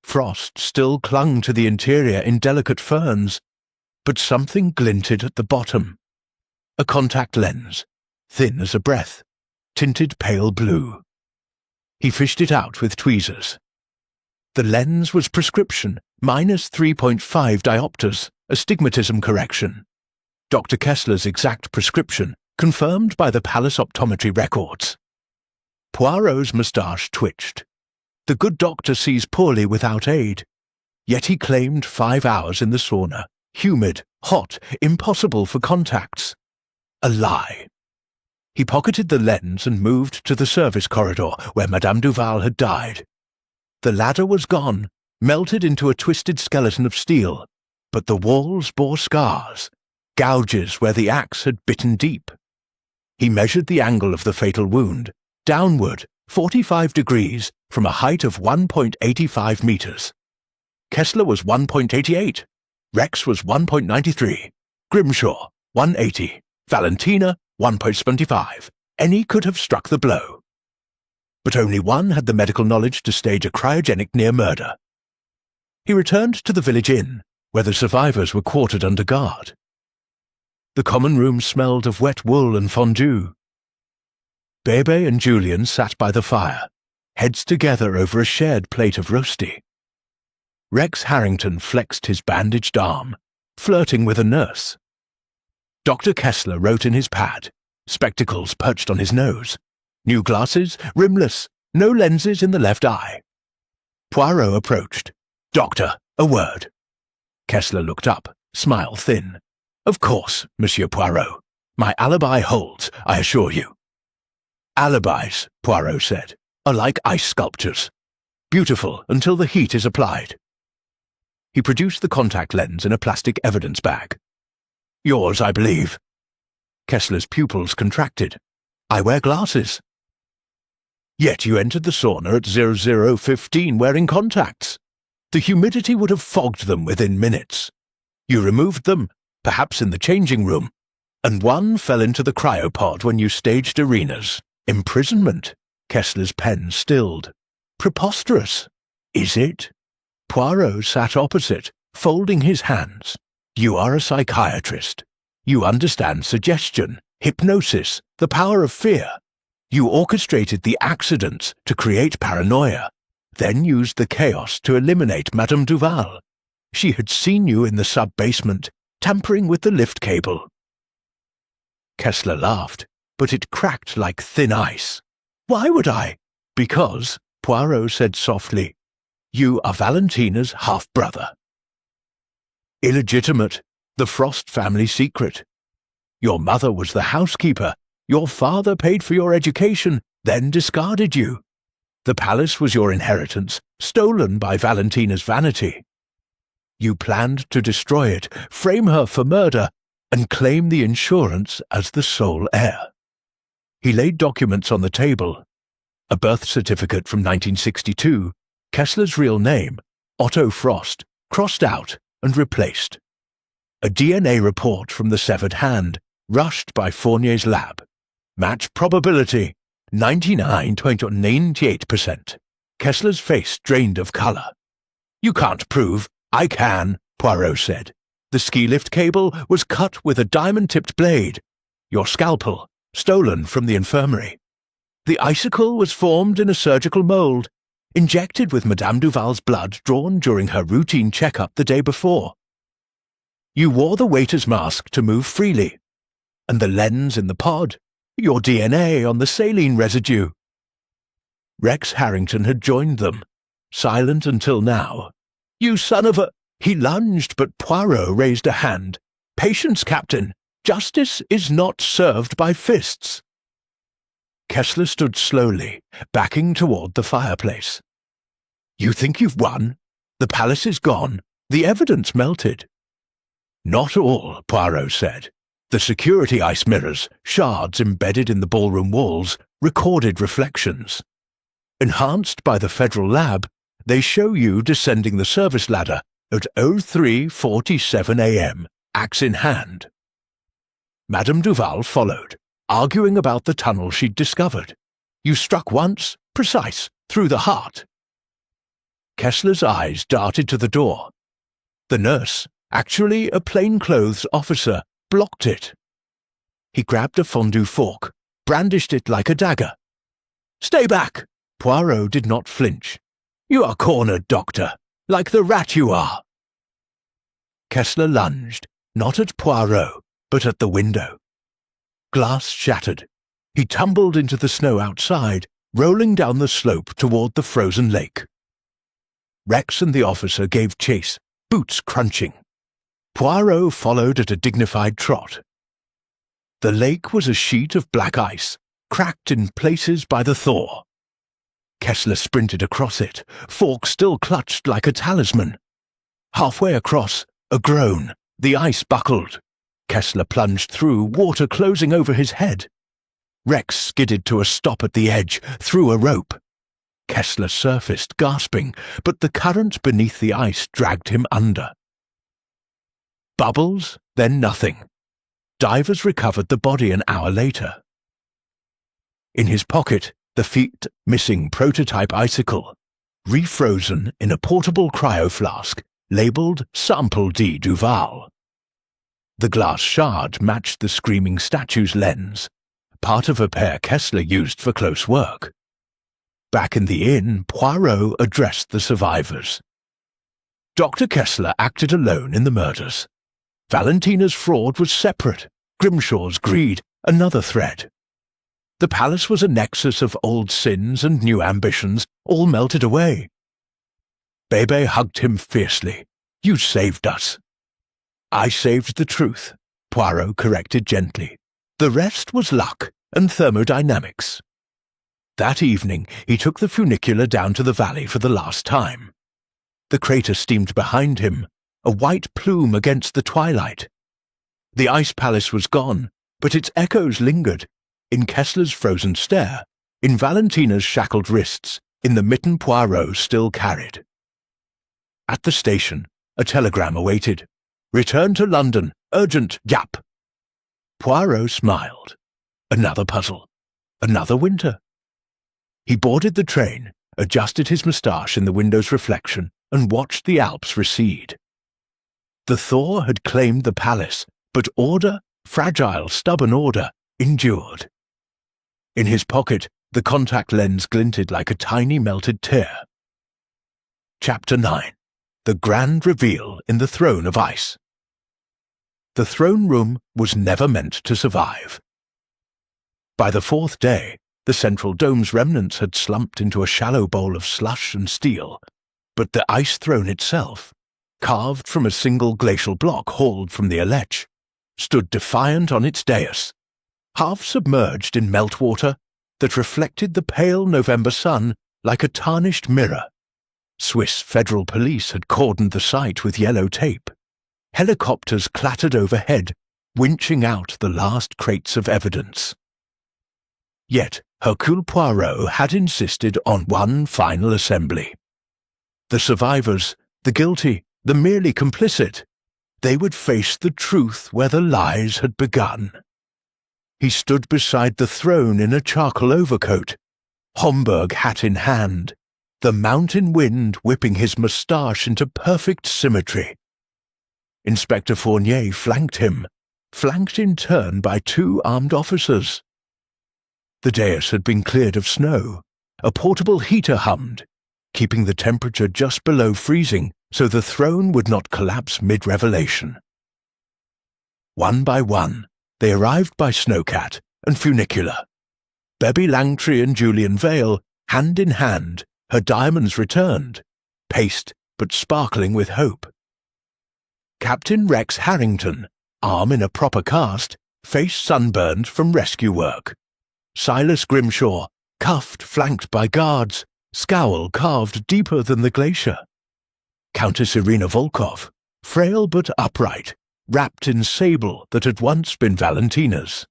Frost still clung to the interior in delicate ferns, but something glinted at the bottom. A contact lens, thin as a breath, tinted pale blue. He fished it out with tweezers. The lens was prescription, minus 3.5 diopters, astigmatism correction. Dr. Kessler's exact prescription, confirmed by the palace optometry records. Poirot's moustache twitched. The good doctor sees poorly without aid. Yet he claimed 5 hours in the sauna, humid, hot, impossible for contacts. A lie. He pocketed the lens and moved to the service corridor where Madame Duval had died. The ladder was gone, melted into a twisted skeleton of steel, but the walls bore scars, gouges where the axe had bitten deep. He measured the angle of the fatal wound, downward, 45 degrees, from a height of 1.85 meters. Kessler was 1.88, Rex was 1.93, Grimshaw 180, Valentina 1.75. Any could have struck the blow. But only one had the medical knowledge to stage a cryogenic near-murder. He returned to the village inn, where the survivors were quartered under guard. The common room smelled of wet wool and fondue. Bebe and Julian sat by the fire, heads together over a shared plate of roasty. Rex Harrington flexed his bandaged arm, flirting with a nurse. Dr. Kessler wrote in his pad, spectacles perched on his nose. New glasses, rimless, no lenses in the left eye. Poirot approached. "Doctor, a word." Kessler looked up, smile thin. "Of course, Monsieur Poirot. My alibi holds, I assure you." "Alibis," Poirot said, "are like ice sculptures. Beautiful until the heat is applied." He produced the contact lens in a plastic evidence bag. "Yours, I believe." Kessler's pupils contracted. "I wear glasses." "Yet you entered the sauna at 00:15 wearing contacts. The humidity would have fogged them within minutes. You removed them, perhaps in the changing room, and one fell into the cryopod when you staged Irina's. Imprisonment." Kessler's pen stilled. "Preposterous." "Is it?" Poirot sat opposite, folding his hands. "You are a psychiatrist. You understand suggestion, hypnosis, the power of fear. You orchestrated the accidents to create paranoia, then used the chaos to eliminate Madame Duval. She had seen you in the sub-basement, tampering with the lift cable." Kessler laughed, but it cracked like thin ice. "Why would I?" "Because," Poirot said softly, "you are Valentina's half-brother. Illegitimate, the Frost family secret. Your mother was the housekeeper. Your father paid for your education, then discarded you. The palace was your inheritance, stolen by Valentina's vanity. You planned to destroy it, frame her for murder, and claim the insurance as the sole heir." He laid documents on the table. A birth certificate from 1962, Kessler's real name, Otto Frost, crossed out and replaced. A DNA report from the severed hand, rushed by Fournier's lab. Match probability, 99.98%. Kessler's face drained of color. "You can't prove." "I can," Poirot said. The ski lift cable was cut with a diamond-tipped blade. Your scalpel, stolen from the infirmary. The icicle was formed in a surgical mould, injected with Madame Duval's blood drawn during her routine checkup the day before. You wore the waiter's mask to move freely, and the lens in the pod, your DNA on the saline residue. Rex Harrington had joined them, silent until now. "You son of a—" He lunged, but Poirot raised a hand. "Patience, Captain. Justice is not served by fists." Kessler stood slowly, backing toward the fireplace. "You think you've won? The palace is gone. The evidence melted." "Not all," Poirot said. "The security ice mirrors, shards embedded in the ballroom walls, recorded reflections. Enhanced by the federal lab, they show you descending the service ladder at 03:47 a.m., axe in hand. Madame Duval followed, arguing about the tunnel she'd discovered. You struck once, precise, through the heart." Kessler's eyes darted to the door. The nurse, actually a plainclothes officer, blocked it. He grabbed a fondue fork, brandished it like a dagger. "Stay back!" Poirot did not flinch. "You are cornered, Doctor, like the rat you are." Kessler lunged, not at Poirot, but at the window. Glass shattered. He tumbled into the snow outside, rolling down the slope toward the frozen lake. Rex and the officer gave chase, boots crunching. Poirot followed at a dignified trot. The lake was a sheet of black ice, cracked in places by the thaw. Kessler sprinted across it, fork still clutched like a talisman. Halfway across, a groan, the ice buckled. Kessler plunged through, water closing over his head. Rex skidded to a stop at the edge, threw a rope. Kessler surfaced, gasping, but the current beneath the ice dragged him under. Bubbles, then nothing. Divers recovered the body an hour later. In his pocket, the feet missing prototype icicle, refrozen in a portable cryoflask, labelled Sample D. Duval. The glass shard matched the screaming statue's lens, part of a pair Kessler used for close work. Back in the inn, Poirot addressed the survivors. Dr. Kessler acted alone in the murders. Valentina's fraud was separate, Grimshaw's greed another thread. The palace was a nexus of old sins and new ambitions, all melted away. Bebe hugged him fiercely. "You saved us." "I saved the truth," Poirot corrected gently. "The rest was luck and thermodynamics." That evening he took the funicular down to the valley for the last time. The crater steamed behind him, a white plume against the twilight. The ice palace was gone, but its echoes lingered, in Kessler's frozen stare, in Valentina's shackled wrists, in the mitten Poirot still carried. At the station, a telegram awaited. "Return to London. Urgent. Yap." Poirot smiled. Another puzzle. Another winter. He boarded the train, adjusted his moustache in the window's reflection, and watched the Alps recede. The thaw had claimed the palace, but order, fragile, stubborn order, endured. In his pocket, the contact lens glinted like a tiny melted tear. Chapter 9. The Grand Reveal in the Throne of Ice. The throne room was never meant to survive. By the fourth day, the central dome's remnants had slumped into a shallow bowl of slush and steel, but the ice throne itself, carved from a single glacial block hauled from the Aletsch, stood defiant on its dais, half submerged in meltwater that reflected the pale November sun like a tarnished mirror. Swiss federal police had cordoned the site with yellow tape. Helicopters clattered overhead, winching out the last crates of evidence. Yet Hercule Poirot had insisted on one final assembly. The survivors, the guilty, the merely complicit, they would face the truth where the lies had begun. He stood beside the throne in a charcoal overcoat, Homburg hat in hand, the mountain wind whipping his moustache into perfect symmetry. Inspector Fournier flanked him, flanked in turn by 2 armed officers. The dais had been cleared of snow. A portable heater hummed, keeping the temperature just below freezing so the throne would not collapse mid-revelation. One by one, they arrived by Snowcat and Funicular. Bebby Langtry and Julian Vale, hand in hand, her diamonds returned, paced but sparkling with hope. Captain Rex Harrington, arm in a proper cast, face sunburned from rescue work. Silas Grimshaw, cuffed, flanked by guards, scowl carved deeper than the glacier. Countess Irina Volkov, frail but upright, wrapped in sable that had once been Valentina's.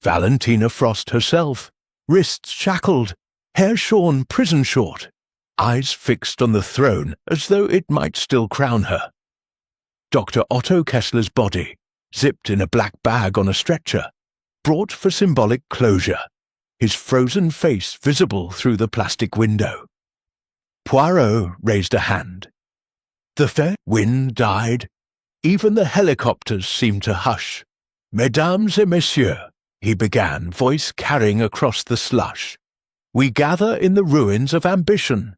Valentina Frost herself, wrists shackled, hair shorn prison short, eyes fixed on the throne as though it might still crown her. Dr. Otto Kessler's body, zipped in a black bag on a stretcher, brought for symbolic closure, his frozen face visible through the plastic window. Poirot raised a hand. The fair wind died. Even the helicopters seemed to hush. "Mesdames et messieurs," he began, voice carrying across the slush, "we gather in the ruins of ambition.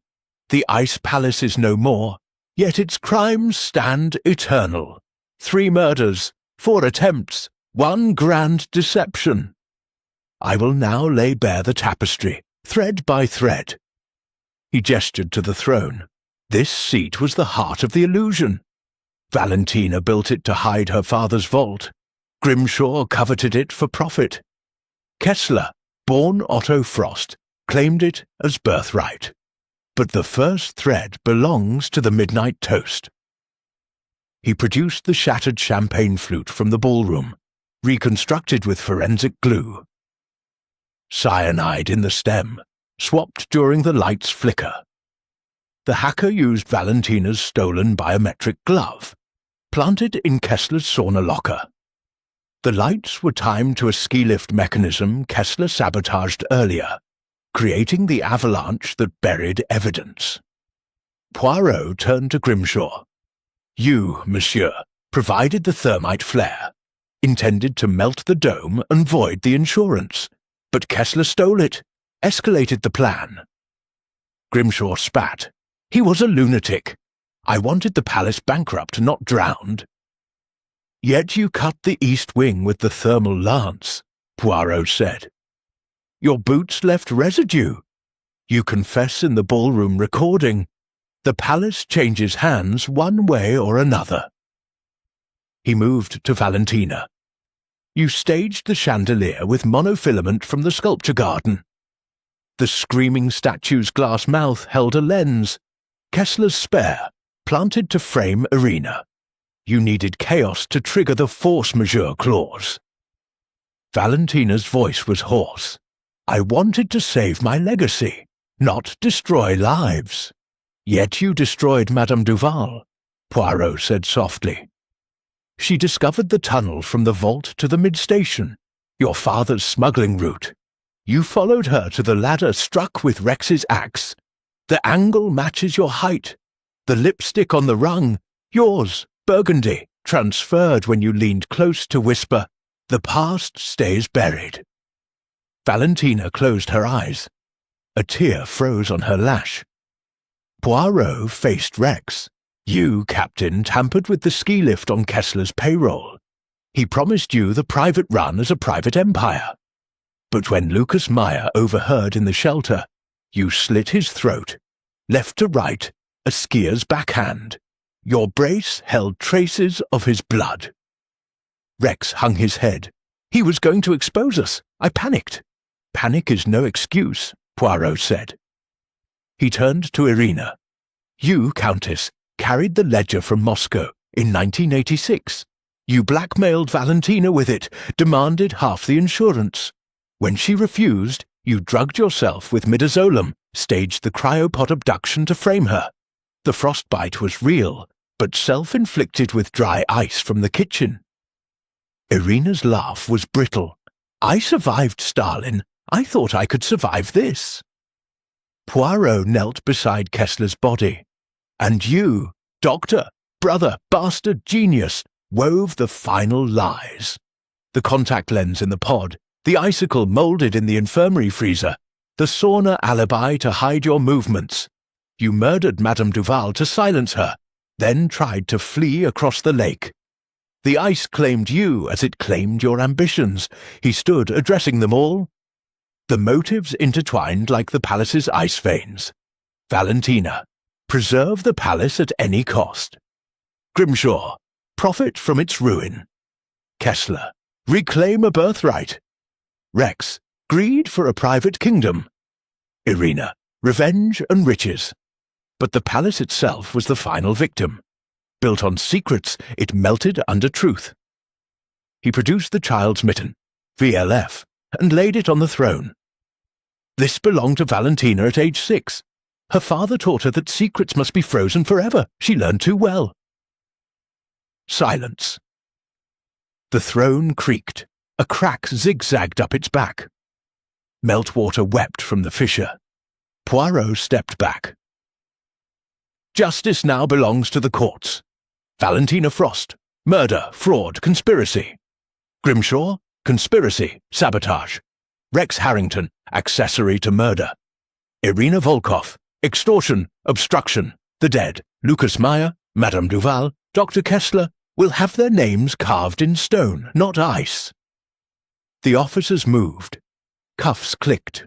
The ice palace is no more, yet its crimes stand eternal. 3 murders, 4 attempts, 1 grand deception. I will now lay bare the tapestry, thread by thread." He gestured to the throne. This seat was the heart of the illusion. Valentina built it to hide her father's vault. Grimshaw coveted it for profit. Kessler, born Otto Frost, claimed it as birthright. But the first thread belongs to the midnight toast. He produced the shattered champagne flute from the ballroom, reconstructed with forensic glue. Cyanide in the stem, swapped during the light's flicker. The hacker used Valentina's stolen biometric glove, planted in Kessler's sauna locker. The lights were timed to a ski lift mechanism Kessler sabotaged earlier, creating the avalanche that buried evidence. Poirot turned to Grimshaw. "You, monsieur, provided the thermite flare, intended to melt the dome and void the insurance, but Kessler stole it, escalated the plan." Grimshaw spat. "He was a lunatic. I wanted the palace bankrupt, not drowned." "Yet you cut the east wing with the thermal lance," Poirot said. "Your boots left residue. You confess in the ballroom recording. The palace changes hands one way or another." He moved to Valentina. "You staged the chandelier with monofilament from the sculpture garden. The screaming statue's glass mouth held a lens, Kessler's spare, planted to frame Irina. You needed chaos to trigger the force majeure clause." Valentina's voice was hoarse. "I wanted to save my legacy, not destroy lives. Yet you destroyed Madame Duval," Poirot said softly. "She discovered the tunnel from the vault to the mid-station, your father's smuggling route. You followed her to the ladder struck with Rex's axe. The angle matches your height. The lipstick on the rung, yours, burgundy, transferred when you leaned close to whisper, 'The past stays buried.'" Valentina closed her eyes. A tear froze on her lash. Poirot faced Rex. "You, Captain, tampered with the ski lift on Kessler's payroll. He promised you the private run as a private empire. But when Lucas Meyer overheard in the shelter, you slit his throat, left to right, a skier's backhand. Your brace held traces of his blood." Rex hung his head. "He was going to expose us. I panicked." "Panic is no excuse," Poirot said. He turned to Irina. "You, Countess, carried the ledger from Moscow in 1986. You blackmailed Valentina with it, demanded half the insurance. When she refused, you drugged yourself with midazolam, staged the cryopod abduction to frame her. The frostbite was real, but self-inflicted with dry ice from the kitchen." Irina's laugh was brittle. "I survived Stalin. I thought I could survive this." Poirot knelt beside Kessler's body. "And you, Doctor, brother, bastard genius, wove the final lies. The contact lens in the pod, the icicle moulded in the infirmary freezer, the sauna alibi to hide your movements. You murdered Madame Duval to silence her, then tried to flee across the lake. The ice claimed you as it claimed your ambitions. He stood addressing them all. The motives intertwined like the palace's ice veins. Valentina, preserve the palace at any cost. Grimshaw, profit from its ruin. Kessler, reclaim a birthright. Rex, greed for a private kingdom. Irina, revenge and riches. But the palace itself was the final victim. Built on secrets, it melted under truth. He produced the child's mitten, VLF, and laid it on the throne. This belonged to Valentina at age 6. Her father taught her that secrets must be frozen forever. She learned too well. Silence. The throne creaked. A crack zigzagged up its back. Meltwater wept from the fissure. Poirot stepped back. Justice now belongs to the courts. Valentina Frost, murder, fraud, conspiracy. Grimshaw, conspiracy, sabotage. Rex Harrington, accessory to murder. Irina Volkov, extortion, obstruction. The dead, Lucas Meyer, Madame Duval, Dr. Kessler, will have their names carved in stone, not ice. The officers moved. Cuffs clicked.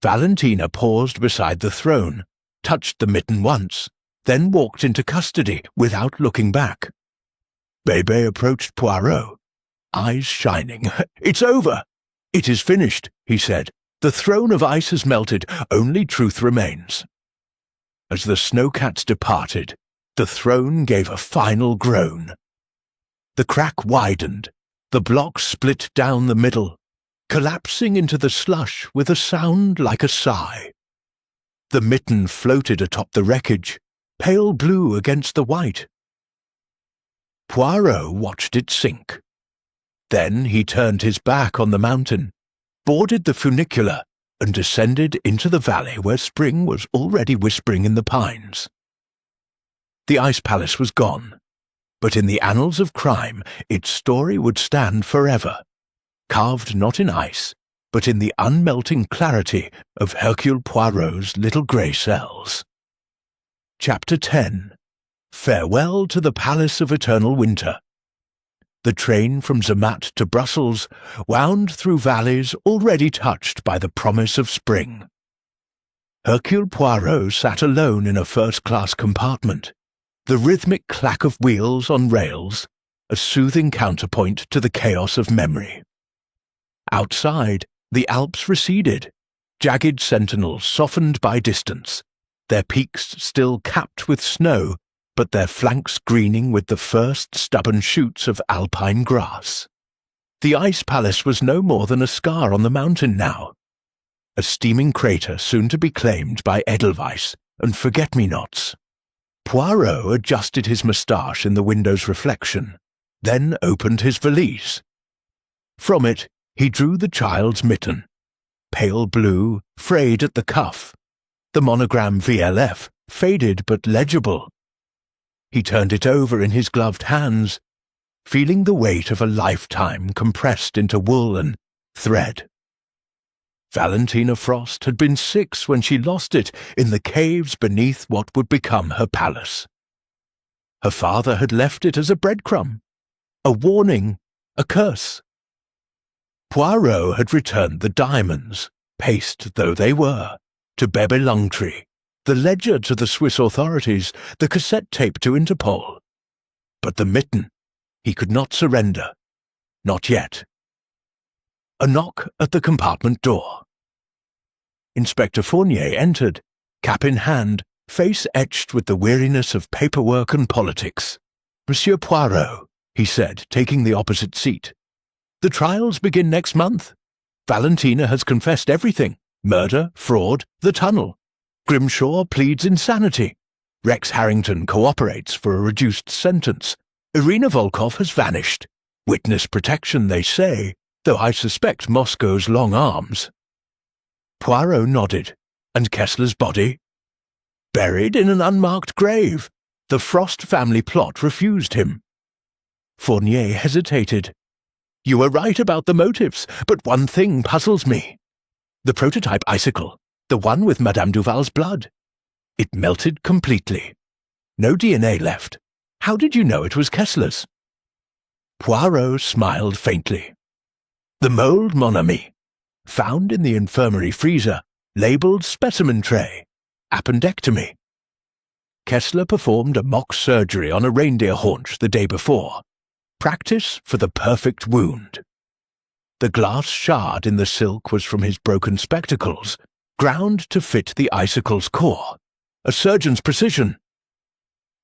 Valentina paused beside the throne, touched the mitten once, then walked into custody without looking back. Bebe approached Poirot, eyes shining. "It's over. It is finished," he said. "The throne of ice has melted. Only truth remains." As the snowcats departed, the throne gave a final groan. The crack widened. The block split down the middle, collapsing into the slush with a sound like a sigh. The mitten floated atop the wreckage, pale blue against the white. Poirot watched it sink. Then he turned his back on the mountain, boarded the funicular, and descended into the valley where spring was already whispering in the pines. The ice palace was gone, but in the annals of crime its story would stand forever, carved not in ice, but in the unmelting clarity of Hercule Poirot's little grey cells. Chapter 10. Farewell to the Palace of Eternal Winter. The train from Zermatt to Brussels wound through valleys already touched by the promise of spring. Hercule Poirot sat alone in a first-class compartment, the rhythmic clack of wheels on rails, a soothing counterpoint to the chaos of memory. Outside, the Alps receded, jagged sentinels softened by distance, their peaks still capped with snow, but their flanks greening with the first stubborn shoots of alpine grass. The ice palace was no more than a scar on the mountain now, a steaming crater soon to be claimed by Edelweiss and forget-me-nots. Poirot adjusted his moustache in the window's reflection, then opened his valise. From it, he drew the child's mitten, pale blue, frayed at the cuff, the monogram VLF, faded but legible. He turned it over in his gloved hands, feeling the weight of a lifetime compressed into wool and thread. Valentina Frost had been 6 when she lost it in the caves beneath what would become her palace. Her father had left it as a breadcrumb, a warning, a curse. Poirot had returned the diamonds, paste though they were, to Bebe Lungtree, the ledger to the Swiss authorities, the cassette tape to Interpol. But the mitten, he could not surrender. Not yet. A knock at the compartment door. Inspector Fournier entered, cap in hand, face etched with the weariness of paperwork and politics. "Monsieur Poirot," he said, taking the opposite seat. "The trials begin next month. Valentina has confessed everything. Murder, fraud, the tunnel. Grimshaw pleads insanity. Rex Harrington cooperates for a reduced sentence. Irina Volkov has vanished. Witness protection, they say, though I suspect Moscow's long arms." Poirot nodded. "And Kessler's body?" "Buried in an unmarked grave. The Frost family plot refused him. Fournier hesitated. You were right about the motives, but one thing puzzles me. The prototype icicle, the one with Madame Duval's blood. It melted completely. No DNA left. How did you know it was Kessler's? Poirot smiled faintly. The mould, mon ami. Found in the infirmary freezer, labelled specimen tray. Appendectomy. Kessler performed a mock surgery on a reindeer haunch the day before. Practice for the perfect wound. The glass shard in the silk was from his broken spectacles, ground to fit the icicle's core. A surgeon's precision.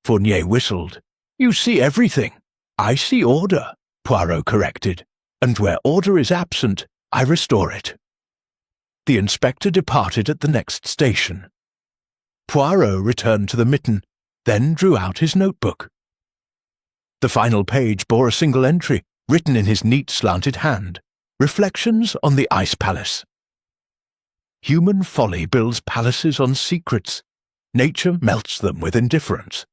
Fournier whistled. You see everything. I see order, Poirot corrected, and where order is absent, I restore it. The inspector departed at the next station. Poirot returned to the mitten, then drew out his notebook. The final page bore a single entry, written in his neat slanted hand. Reflections on the Ice Palace. Human folly builds palaces on secrets. Nature melts them with indifference.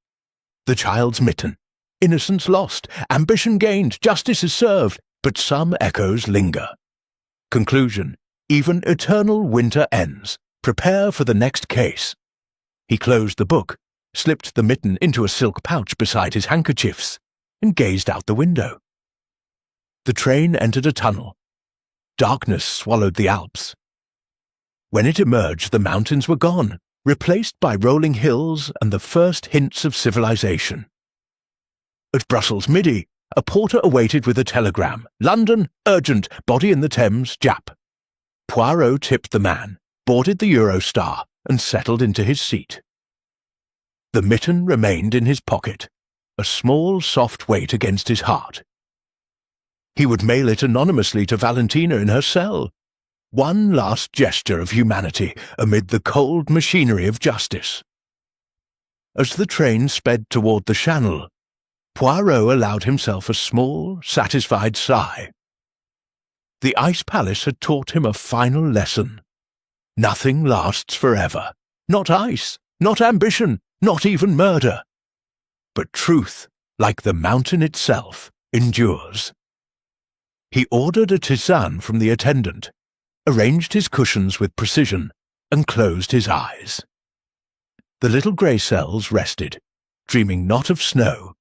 The child's mitten. Innocence lost, ambition gained, justice is served, but some echoes linger. Conclusion. Even eternal winter ends. Prepare for the next case. He closed the book, slipped the mitten into a silk pouch beside his handkerchiefs, and gazed out the window. The train entered a tunnel. Darkness swallowed the Alps. When it emerged, the mountains were gone, replaced by rolling hills and the first hints of civilization. At Brussels Midi, a porter awaited with a telegram. London, urgent, body in the Thames, Jap. Poirot tipped the man, boarded the Eurostar, and settled into his seat. The mitten remained in his pocket, a small, soft weight against his heart. He would mail it anonymously to Valentina in her cell. One last gesture of humanity amid the cold machinery of justice. As the train sped toward the Channel, Poirot allowed himself a small, satisfied sigh. The Ice Palace had taught him a final lesson. Nothing lasts forever. Not ice, not ambition, not even murder. But truth, like the mountain itself, endures. He ordered a tisane from the attendant, arranged his cushions with precision, and closed his eyes. The little grey cells rested, dreaming not of snow,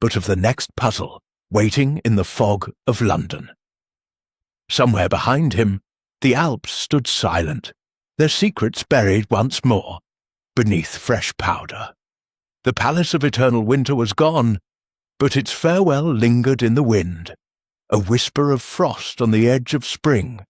but of the next puzzle, waiting in the fog of London. Somewhere behind him, the Alps stood silent, their secrets buried once more, beneath fresh powder. The palace of eternal winter was gone, but its farewell lingered in the wind, a whisper of frost on the edge of spring,